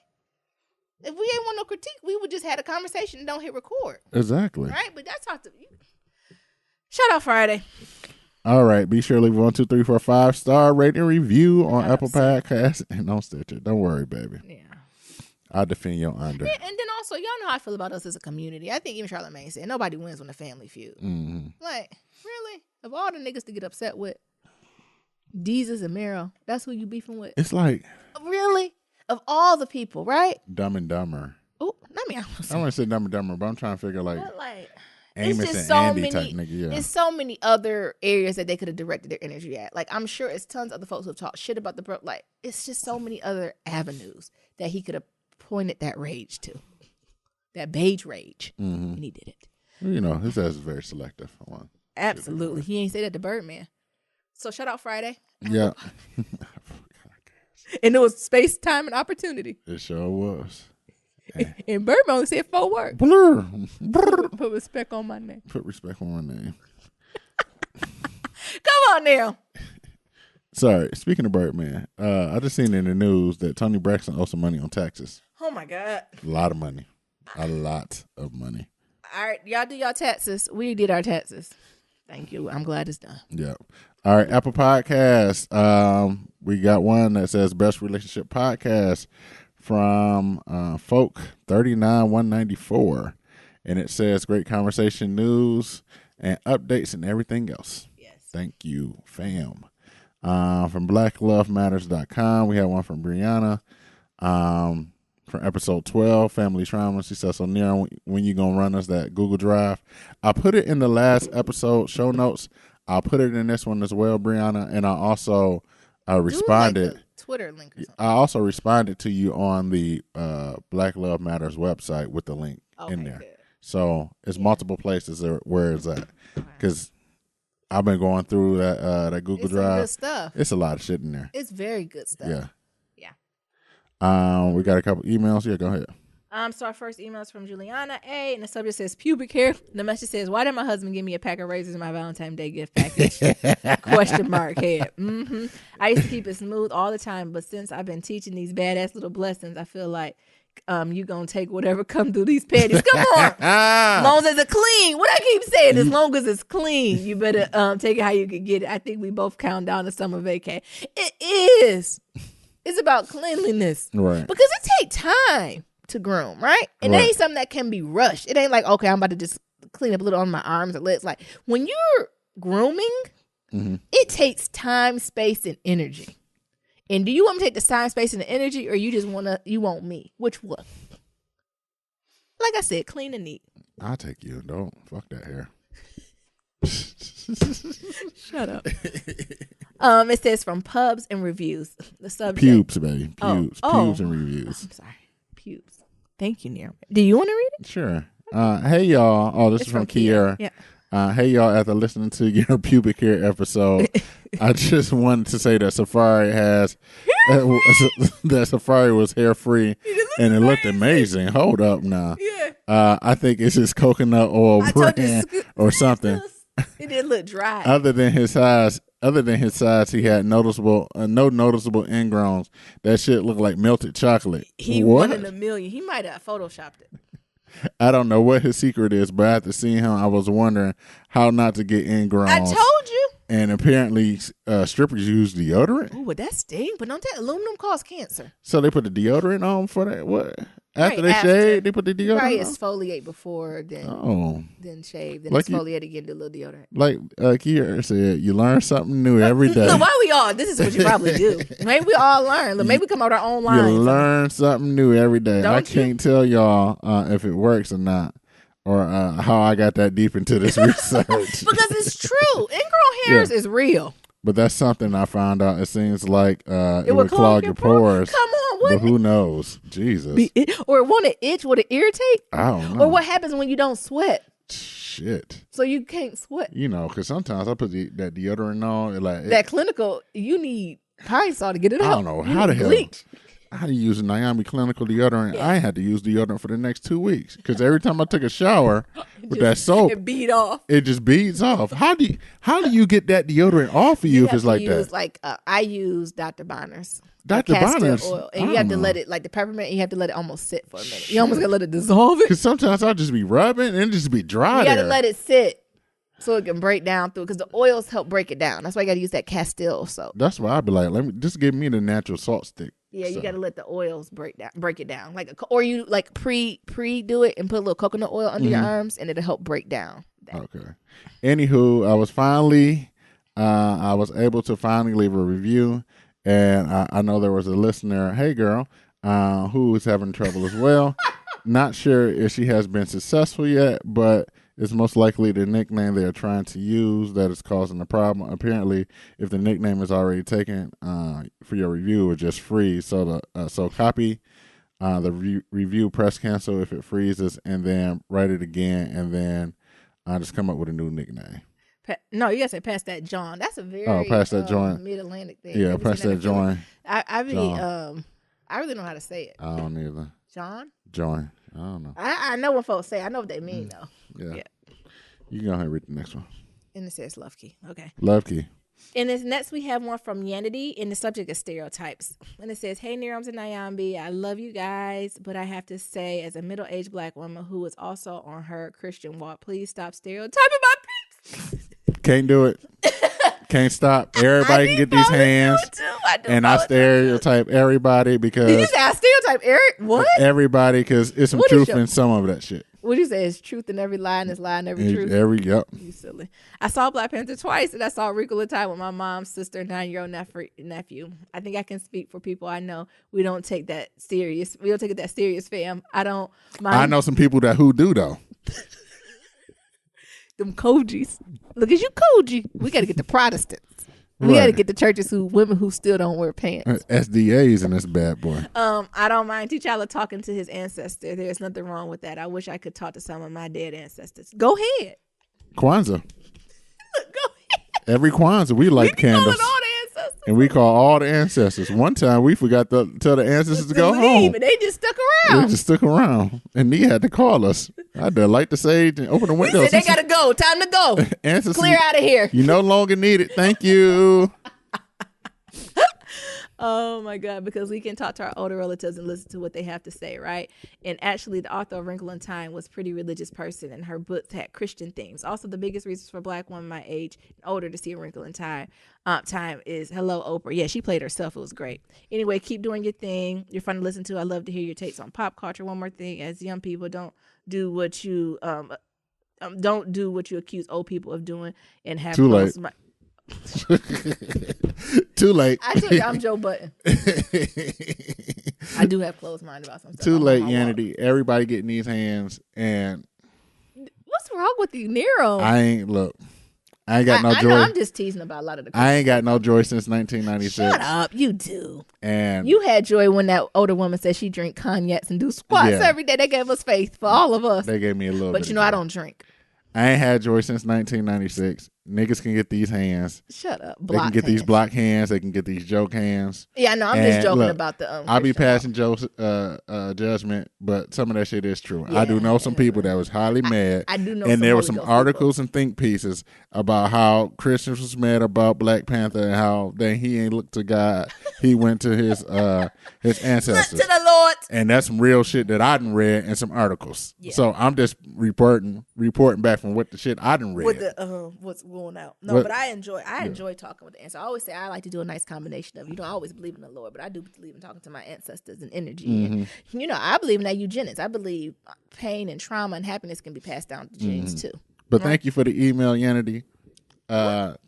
If we ain't want no critique, we would just had a conversation and don't hit record. Exactly. Right? But that's how to... Shout out Friday. All right. Be sure to leave 1, 2, 3, 4, 5-star rating review on Apple Podcasts and on Stitcher. Don't worry, baby. Yeah. I'll defend your under. Yeah, and then also, y'all know how I feel about us as a community. I think even Charlamagne said, nobody wins when the family feud. Mm-hmm. Like, really? Of all the niggas to get upset with, Deezus and Meryl, that's who you beefing with? It's like... Really? Of all the people, right? Dumb and Dumber. Oh, I want to say Dumb and Dumber, but I'm trying to figure like Amos just and so Andy many. type nigga. Yeah. It's so many other areas that they could have directed their energy at. Like I'm sure it's tons of other folks who've talked shit about the bro. Like it's just so many other avenues that he could have pointed that rage to, that beige rage, and he did it. You know, his ass is very selective. Absolutely, he ain't say that to Birdman. So shout out Friday. Yeah. And it was space, time, and opportunity. It sure was. And Birdman only said 4 words. Blur. Put respect on my name. Put respect on my name. Come on now. Sorry. Speaking of Birdman, I just seen in the news that Tony Braxton owes some money on taxes. Oh my God. A lot of money. A lot of money. All right, y'all do y'all taxes. We did our taxes. Thank you. I'm glad it's done. Yeah. All right, Apple Podcast. We got one that says Best Relationship Podcast from Folk 39194, and it says great conversation, news, and updates and everything else. Yes. Thank you, fam. From BlackLoveMatters.com, we have one from Brianna. From episode 12, Family Trauma. She says, so Nero, when you gonna run us that Google Drive? I put it in the last episode show notes. I'll put it in this one as well, Brianna. And I also responded. Like Twitter link or something. I also responded to you on the Black Love Matters website with the link in there. Good. So it's multiple places where it's at. Because I've been going through that Google Drive. Good stuff. It's a lot of shit in there. It's very good stuff. Yeah. We got a couple emails. Yeah, go ahead. So our first email is from Juliana A, and the subject says pubic hair. The message says, why did my husband give me a pack of razors in my Valentine's Day gift package? Question mark head. I used to keep it smooth all the time, but since I've been teaching these badass little blessings, I feel like you gonna take whatever come through these panties. Come on. As long as it's clean. What I keep saying, as long as it's clean, you better take it how you can get it. I think we both count down to summer vacay. It is. It's about cleanliness. Right. Because it takes time to groom, right? And it ain't something that can be rushed. It ain't like, okay, I'm about to just clean up a little on my arms and legs. Like, when you're grooming, it takes time, space, and energy. And do you want me to take the time, space, and the energy, or you want me? Which one? Like I said, clean and neat. I'll take you. Don't fuck that hair. Shut up. It says from pubs and reviews. The subject. Pubes, baby. Pubes. Oh. Pubes and reviews. I'm sorry. Pubes. Thank you, Nero. Do you want to read it? Sure. Hey, y'all. Oh, this is from Kiera. Yeah. Hey, y'all. After listening to your pubic hair episode, I just wanted to say that Safari has that Safari was hair free and it looked amazing. Hold up now. Yeah. I think it's his coconut oil brand or something. It did look dry. Other than his size, he had no noticeable ingrowns. That shit looked like melted chocolate. He what? 1 in a million. He might have photoshopped it. I don't know what his secret is, but after seeing him, I was wondering how not to get ingrowns. I told you. And apparently, strippers use deodorant. Ooh, would that sting? But don't that aluminum cause cancer? So they put the deodorant on for that? What? After they shave, they put the deodorant Right, on? exfoliate before, then shave, then like exfoliate again, do a little deodorant. Like Kiera said, you learn something new every day. Look, why we all? This is what you probably do. Maybe we all learn. Look, maybe we come out with our own lines. You learn something new every day. I can't tell y'all if it works or not, or how I got that deep into this research. Because it's true. Ingrown hairs is real. But that's something I found out. It seems like it would clog your pores. Come on, but who knows? Jesus. Or won't it itch? Would it irritate? I don't know. Or what happens when you don't sweat? Shit. So you can't sweat. You know, because sometimes I put that deodorant on. That clinical, you need Pine-Sol to get it out. I don't know how the hell. I use Naomi Clinical deodorant. Yeah. I had to use deodorant for the next 2 weeks because every time I took a shower with that soap, it bead off. It just beads off. How do you get that deodorant off of you if it's like that? I use Dr. Bonner's. Dr. Bonner's oil, and you have to let it, like the peppermint. You have to let it almost sit for a minute. You almost gotta let it dissolve it. Because sometimes I'll just be rubbing and it just be dry. You gotta let it sit so it can break down through. Because the oils help break it down. That's why you gotta use that Castile soap. That's why I'd be like, let me just give me the natural salt stick. Yeah, you gotta let the oils break it down. Or you like pre do it and put a little coconut oil under your arms, and it'll help break down. Okay. Anywho, I was able to finally leave a review, and I know there was a listener, hey girl, who is having trouble as well. Not sure if she has been successful yet, but It's most likely the nickname they are trying to use that is causing the problem. Apparently, if the nickname is already taken for your review, it just freeze. So copy the review, press cancel if it freezes, and then write it again, and then just come up with a new nickname. No, you gotta say pass that John. That's a very pass that joint. Mid-Atlantic thing. Yeah, pass that joint. I really know how to say it. I don't either. John. I don't know. I know what folks say. I know what they mean though. Yeah. You can go ahead and read the next one. And it says Love Key. Okay. Love Key. And this next we have one from Yanity, and the subject is stereotypes. And it says, "Hey Nirams and Nyambi, I love you guys, but I have to say, as a middle-aged Black woman who is also on her Christian walk, please stop stereotyping my peeps." Can't do it. Can't stop. Everybody can get these hands. I stereotype everybody because. Did you say I stereotype Eric? What? Everybody, because it's some truth in some of that shit. What do you say? It's truth in every lie and it's lie in every truth? Yep. You silly. I saw Black Panther twice, and I saw Wrinkle in Time with my mom's sister and 9-year-old nephew. I think I can speak for people I know. We don't take that serious. We don't take it that serious, fam. I don't mind. I know some people who do, though. Them Kojis. Look at you, Koji. We got to get the Protestants. We got to get the churches women who still don't wear pants. SDAs in this bad boy. I don't mind T'Challa talking to his ancestor. There's nothing wrong with that. I wish I could talk to some of my dead ancestors. Go ahead. Kwanzaa. Look, go ahead. Every Kwanzaa, we light candles. All the ancestors. And we call all the ancestors. One time we forgot to tell the ancestors to go home. And they just stuck around. And he had to call us. I had to light the sage and open the windows. We said they got to go. Time to go. Ancestors, clear out of here. You no longer need it. Thank you. Oh my God, because we can talk to our older relatives and listen to what they have to say, right? And actually, the author of Wrinkle in Time was a pretty religious person, and her books had Christian themes. Also, the biggest reasons for Black women my age and older to see A Wrinkle in Time is Hello, Oprah. Yeah, she played herself. It was great. Anyway, keep doing your thing. You're fun to listen to. I love to hear your takes on pop culture. One more thing, as young people, don't do what you accuse old people of doing and have too late. Too late. I tell you, I'm Joe Button. I do have closed mind about some stuff. Too late, Yanity. Everybody getting these hands, and what's wrong with you, Nero? I ain't no joy. Know, I'm just teasing about a lot of the. I ain't got no joy since 1996. Shut up, you do. And you had joy when that older woman said she drink cognacs and do squats every day. They gave us faith for all of us. They gave me a little bit. But you know, I don't drink. I ain't had joy since 1996. Niggas can get these hands. Shut up. They can get these block hands. They can get these joke hands. Yeah, I know. I'm just joking about the. I'll be passing Joe's judgment, but some of that shit is true. Yeah, I do know some people that was highly mad. I do know. And there were some articles and think pieces about how Christians was mad about Black Panther and how he ain't looked to God. He went to his ancestors. Look to the Lord. And that's some real shit that I done read in some articles. Yeah. So I'm just reporting back from what the shit I done read. With the what's going out. No, but I enjoy talking with the ancestors. I always say I like to do a nice combination of, I always believe in the Lord, but I do believe in talking to my ancestors and energy. Mm-hmm. And, I believe in that eugenics. I believe pain and trauma and happiness can be passed down to genes too. But thank you for the email, Yanity.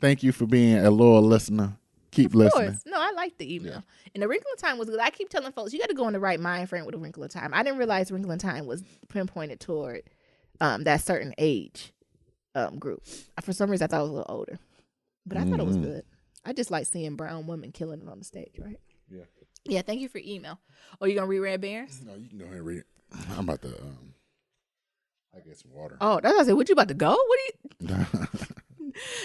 Thank you for being a loyal listener. Keep listening. No, I like the email. Yeah. And the Wrinkle in Time was good. I keep telling folks, you got to go in the right mind frame with a Wrinkle in Time. I didn't realize Wrinkle in Time was pinpointed toward that certain age group. For some reason, I thought it was a little older. But I thought it was good. I just like seeing brown women killing it on the stage, right? Yeah. Yeah, thank you for your email. Oh, you going to read Red Barons? No, you can go ahead and read it. I'm about to I get some water. Oh, that's what I said. What, you about to go? What are you...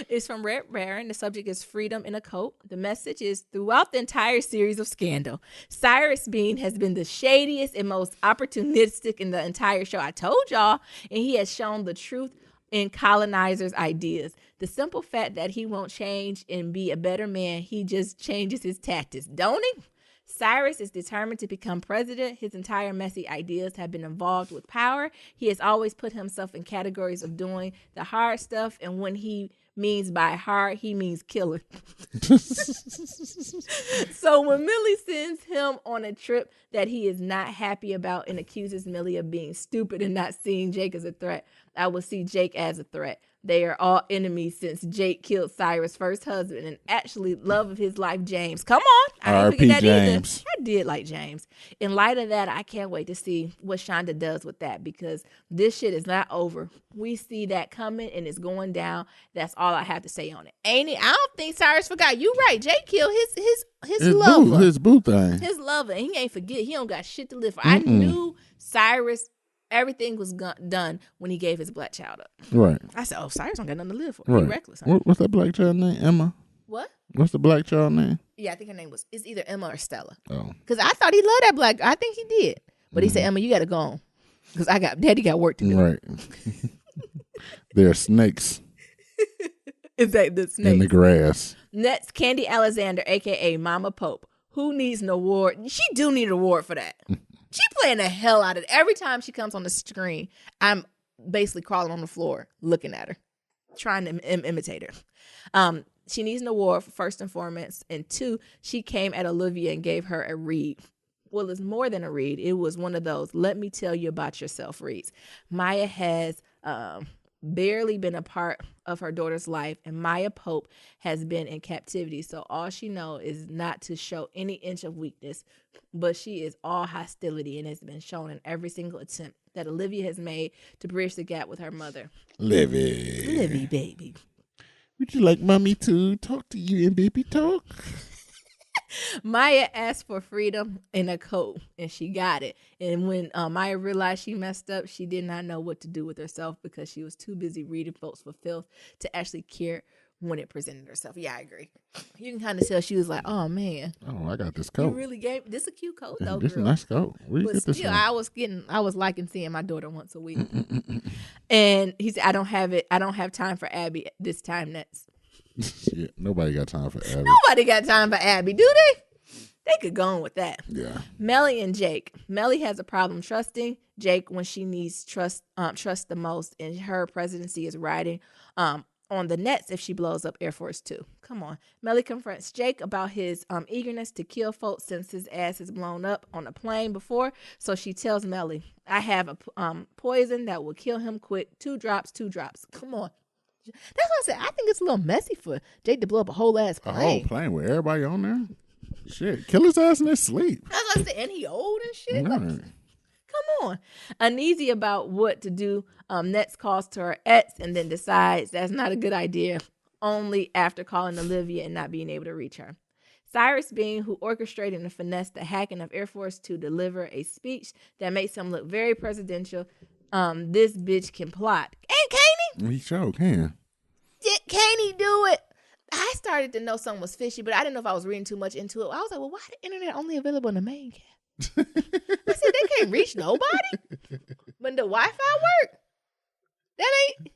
It's from Red Baron. The subject is freedom in a coat. The message is throughout the entire series of Scandal, Cyrus Bean has been the shadiest and most opportunistic in the entire show. I told y'all, and he has shown the truth in colonizers' ideas. The simple fact that he won't change and be a better man, he just changes his tactics, don't he? Cyrus is determined to become president. His entire messy ideas have been involved with power. He has always put himself in categories of doing the hard stuff, and when he means by hard, he means killer. So when Millie sends him on a trip that he is not happy about and accuses Millie of being stupid and not seeing Jake as a threat, I will see Jake as a threat. They are all enemies since Jake killed Cyrus' first husband and actually love of his life, James. Come on. I didn't forget that James. either. I did like James. In light of that, I can't wait to see what Shonda does with that because this shit is not over. We see that coming and it's going down. That's all I have to say on it. Ain't it? I don't think Cyrus forgot. You right. Jake killed his lover. His boo thing. His lover. And he ain't forget. He don't got shit to live for. I knew Cyrus. Everything was done when he gave his black child up. Right. I said, Cyrus don't got nothing to live for. Right. He reckless. Huh? What's that black child name? Emma? What? What's the black child name? Yeah, I think her name it's either Emma or Stella. Oh. Because I thought he loved that black girl. I think he did. But he said, Emma, you got to go on. Because Daddy got work to do. Right. There are snakes. Is that the snake? In the grass. Next, Candy Alexander, a.k.a. Mama Pope. Who needs an award? She do need an award for that. She playing the hell out of it. Every time she comes on the screen, I'm basically crawling on the floor looking at her, trying to imitate her. She needs an award for first and foremost. And 2, she came at Olivia and gave her a read. Well, it's more than a read. It was one of those, let me tell you about yourself reads. Maya has barely been a part of her daughter's life, and Maya Pope has been in captivity. So all she knows is not to show any inch of weakness, but she is all hostility and has been shown in every single attempt that Olivia has made to bridge the gap with her mother. Livy, baby. Would you like mommy to talk to you in baby talk? Maya asked for freedom in a coat, and she got it. And when Maya realized she messed up, she did not know what to do with herself because she was too busy reading Folks for Filth to actually care when it presented herself. Yeah, I agree. You can kind of tell she was like, oh, man. Oh, I got this coat. You really gave this a cute coat, though, This girl. a nice coat. Where you But get this still, from? I was liking seeing my daughter once a week. And he said, I don't have time for Abby this time next. Shit, nobody got time for Abby. Nobody got time for Abby, do they? They could go on with that. Yeah. Melly and Jake. Melly has a problem trusting Jake when she needs trust the most, and her presidency is riding on the nets if she blows up Air Force 2. Come on. Melly confronts Jake about his eagerness to kill folks since his ass is blown up on a plane before. So she tells Melly, I have a poison that will kill him quick. 2 drops, 2 drops. Come on. That's why I said I think it's a little messy for Jake to blow up a whole ass plane. A whole plane with everybody on there? Shit, kill his ass in his sleep. That's what I said, and he old and shit. Right. Like, come on. Uneasy about what to do, Nets calls to her ex and then decides that's not a good idea, only after calling Olivia and not being able to reach her. Cyrus Bean, who orchestrated and finessed the hacking of Air Force to deliver a speech that makes him look very presidential. This bitch can plot. And Caney? He sure can. Can he do it? I started to know something was fishy, but I didn't know if I was reading too much into it. I was like, well, why the internet only available in the main cast? I said, they can't reach nobody. But the Wi-Fi work? That ain't.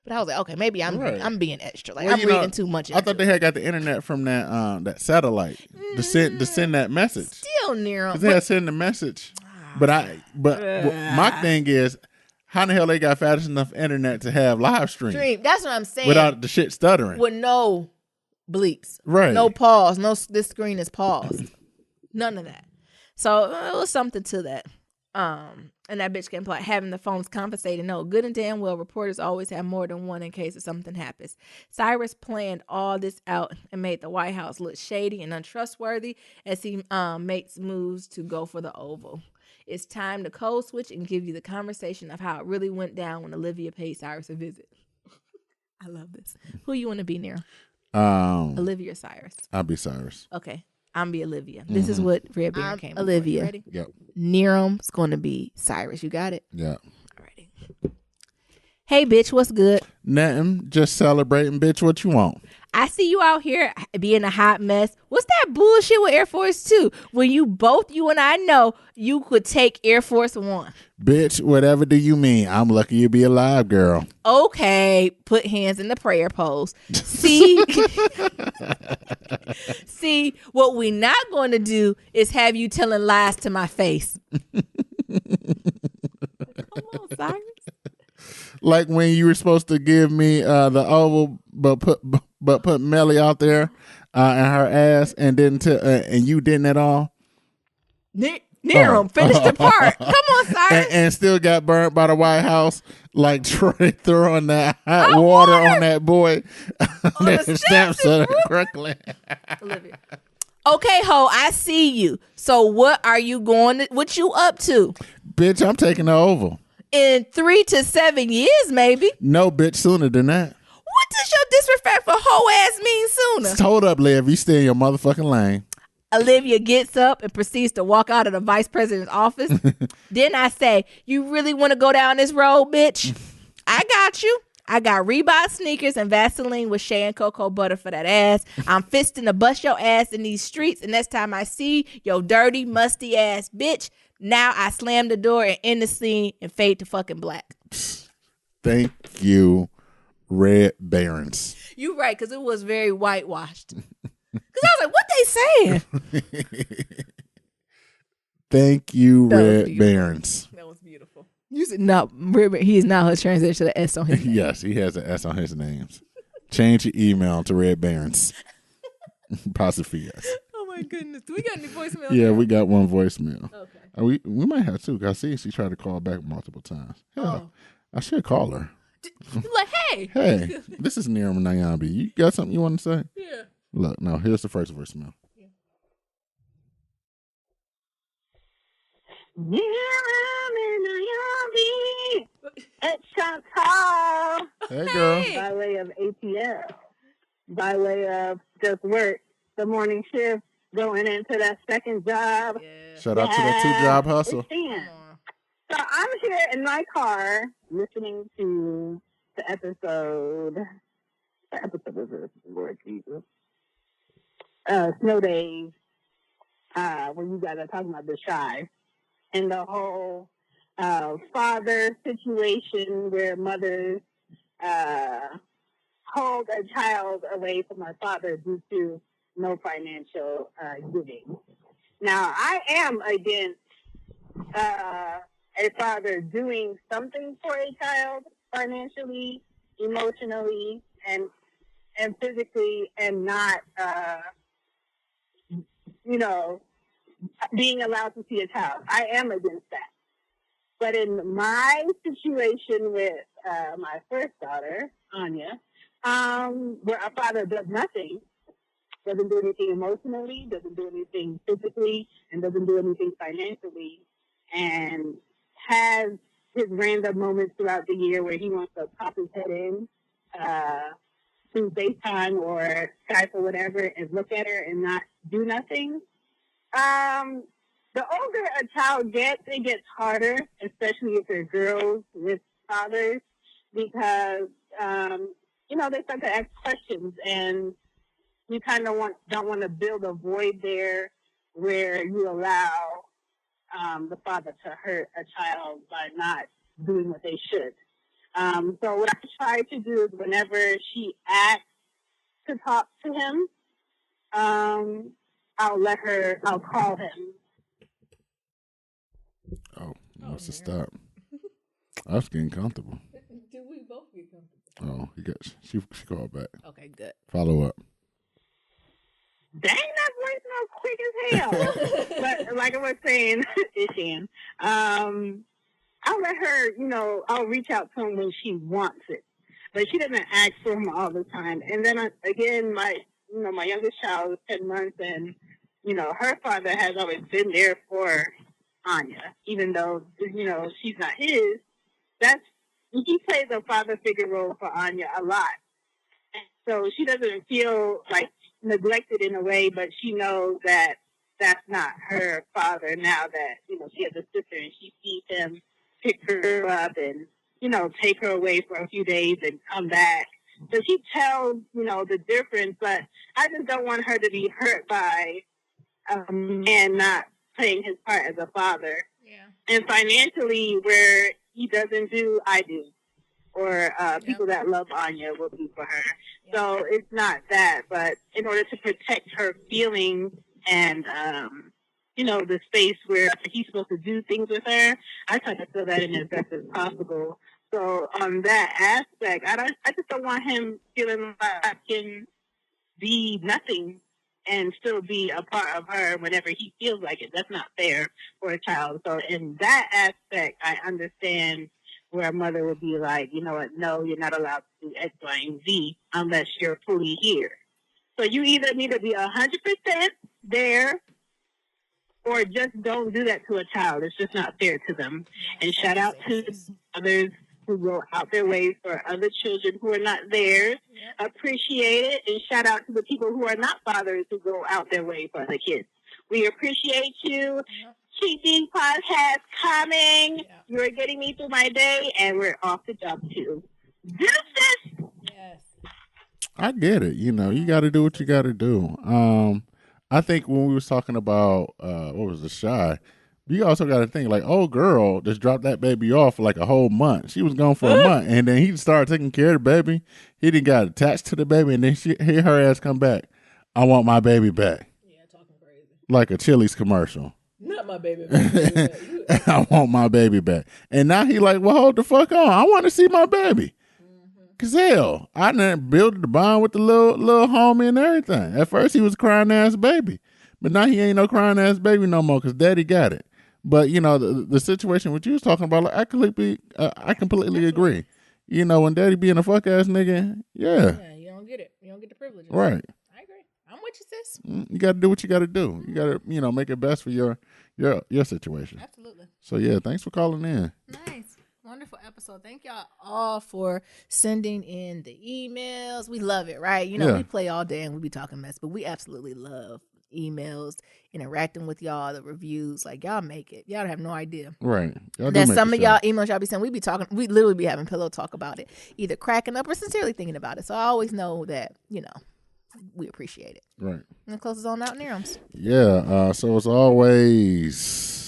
But I was like, okay, maybe I'm being extra. Like, well, I'm reading too much into it. I thought they had got the internet from that satellite to send that message. Still near them. Because they had sent the message. But my thing is, how in the hell they got fast enough internet to have live stream? That's what I'm saying. Without the shit stuttering. With no bleeps. Right. No pause. No, this screen is paused. None of that. So it was something to that. And that bitch can play having the phones compensated. No, good and damn well, reporters always have more than one in case if something happens. Cyrus planned all this out and made the White House look shady and untrustworthy as he makes moves to go for the Oval. It's time to code switch and give you the conversation of how it really went down when Olivia paid Cyrus a visit. I love this. Who you want to be near? Olivia or Cyrus? I'll be Cyrus. Okay. I'm be Olivia. Mm-hmm. This is what Red Bear came up with. Olivia. Ready? Yep. Nearum's going to be Cyrus. You got it? Yeah. Alrighty. Hey, bitch, what's good? Nothing. Just celebrating, bitch. What you want? I see you out here being a hot mess. What's that bullshit with Air Force 2? When you and I know you could take Air Force 1. Bitch, whatever do you mean? I'm lucky you be alive, girl. Okay, put hands in the prayer pose. See, see, what we not going to do is have you telling lies to my face. Come on, Cyrus. Like when you were supposed to give me the oval, but put Melly out there and her ass, and and you didn't at all. Near him, finish the part. Come on, Cyrus. And still got burnt by the White House, like Troy throwing that hot water on that boy on the steps of Crooklyn. Olivia. Okay, ho, I see you. So what are you what you up to? Bitch, I'm taking the oval. In 3 to 7 years, maybe. No, bitch, sooner than that. What does your disrespectful hoe ass mean sooner? Hold up, Liv. You stay in your motherfucking lane. Olivia gets up and proceeds to walk out of the vice president's office. Then I say, you really want to go down this road, bitch? I got you. I got Reebok sneakers and Vaseline with shea and cocoa butter for that ass. I'm fisting to bust your ass in these streets. And next time I see your dirty, musty ass bitch, now I slam the door and end the scene and fade to fucking black. Thank you, Red Barons. You right, because it was very whitewashed. Because I was like, what they saying? Thank you, Red Barons. That was beautiful. You said no, he is now transition to the S on his name. Yes, he has an S on his names. Change your email to Red Barons. Possibly yes. Oh my goodness. Do we got any voicemail? Yeah, we got one voicemail. Okay. We might have two. I see she tried to call back multiple times. Yeah, I should call her. Like, hey. Hey, this is Niram Nayambi. You got something you want to say? Yeah. Look, no, here's the first voicemail. It's Chantal. Hey, girl. By way of ATL. By way of just work. The morning shift. Going into that second job. Yeah. Shout out to that 2-job hustle. So I'm here in my car listening to the episode. What episode was this? Lord Jesus. Snow Days. Where you guys are talking about the shy. And the whole father situation where mothers hold a child away from their father due to no financial giving. Now, I am against a father doing something for a child financially, emotionally, and physically, and not, being allowed to see a child. I am against that. But in my situation with my first daughter, Anya, where a father does nothing, doesn't do anything emotionally, doesn't do anything physically, and doesn't do anything financially, and has his random moments throughout the year where he wants to pop his head in through FaceTime or Skype or whatever and look at her and not do nothing. The older a child gets, it gets harder, especially if they're girls with fathers, because, they start to ask questions, and you kind of don't want to build a void there where you allow the father to hurt a child by not doing what they should. So what I try to do is whenever she asks to talk to him, I'll call him. Oh, must have stopped. I was getting comfortable. Did we both get comfortable? Oh, she called back. Okay, good. Follow up. Dang, that voicemail quick as hell. But like I was saying, Ishan, I'll let her, I'll reach out to him when she wants it. But she doesn't ask for him all the time. And then again, my youngest child is 10 months, and, her father has always been there for Anya, even though, she's not his. He plays a father figure role for Anya a lot. So she doesn't feel like neglected in a way, but she knows that that's not her father now that, she has a sister and she sees him pick her up and, take her away for a few days and come back. So she tells, the difference, but I just don't want her to be hurt by a man not playing his part as a father. Yeah. And financially, where he doesn't do, I do. Or people that love Anya will do for her. Yeah. So it's not that, but in order to protect her feelings and, the space where he's supposed to do things with her, I try to fill that in as best as possible. So on that aspect, I just don't want him feeling like I can be nothing and still be a part of her whenever he feels like it. That's not fair for a child. So in that aspect, I understand where a mother would be like, you know what, no, you're not allowed to do X, Y, and Z unless you're fully here. So you either need to be 100% there or just don't do that to a child. It's just not fair to them. And shout out to others who go out their way for other children who are not theirs. Yep. Appreciate it. And shout out to the people who are not fathers who go out their way for other kids. We appreciate you. Yep. Keep these podcasts coming. Yep. You're getting me through my day, and we're off the job too. Deuces. Yes. I get it. You know, you got to do what you got to do. I think when we was talking about, what was the Shy, you also got to think like, old girl just dropped that baby off for like a whole month. She was gone for a month, and then he started taking care of the baby. He didn't got attached to the baby, and then her ass come back. I want my baby back. Yeah, talking crazy. Like a Chili's commercial. Not my baby back. I want my baby back. And now he like, well, hold the fuck on. I want to see my baby. Cause hell, I done built the bond with the little homie and everything. At first he was a crying ass baby, but now he ain't no crying ass baby no more. Cause daddy got it. But you know the situation what you was talking about, like, I completely agree. You know when daddy being a fuck ass nigga, yeah, you don't get it. You don't get the privilege. Right. I agree. I'm with you, sis. You got to do what you got to do. You got to make it best for your situation. Absolutely. So yeah, thanks for calling in. Nice. Wonderful episode. Thank y'all all for sending in the emails. We love it, right? You know, we play all day and we be talking mess, but we absolutely love emails, interacting with y'all, the reviews. Like, y'all make it. Y'all have no idea. Right. Then some of y'all emails y'all be saying, we literally be having pillow talk about it, either cracking up or sincerely thinking about it. So I always know that, you know, we appreciate it. Right. And close us on out, Nerims. Yeah. So as always,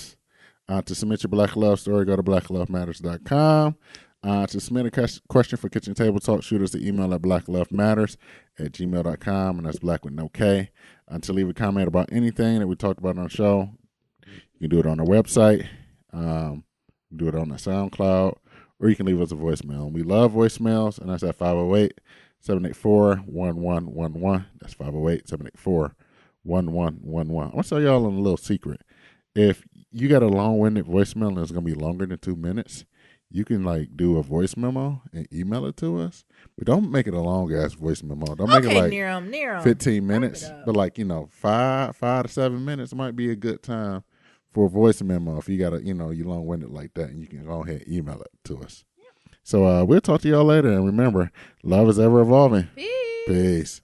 to submit your Black Love story, go to blacklovematters.com. To submit a question for Kitchen Table Talk, shoot us the email at blacklovematters@gmail.com, and that's black with no K. To leave a comment about anything that we talked about on the show, you can do it on our website, do it on the SoundCloud, or you can leave us a voicemail. We love voicemails, and that's at 508-784-1111. That's 508-784-1111. I'm going to tell y'all a little secret. If you got a long-winded voicemail and it's going to be longer than 2 minutes, you can like do a voice memo and email it to us. But don't make it a long-ass voice memo. Don't make it like Nerium. 15 minutes. But like, 5 to 7 minutes might be a good time for a voice memo if you got you long-winded like that, and you can go ahead and email it to us. So we'll talk to y'all later. And remember, love is ever evolving. Peace. Peace.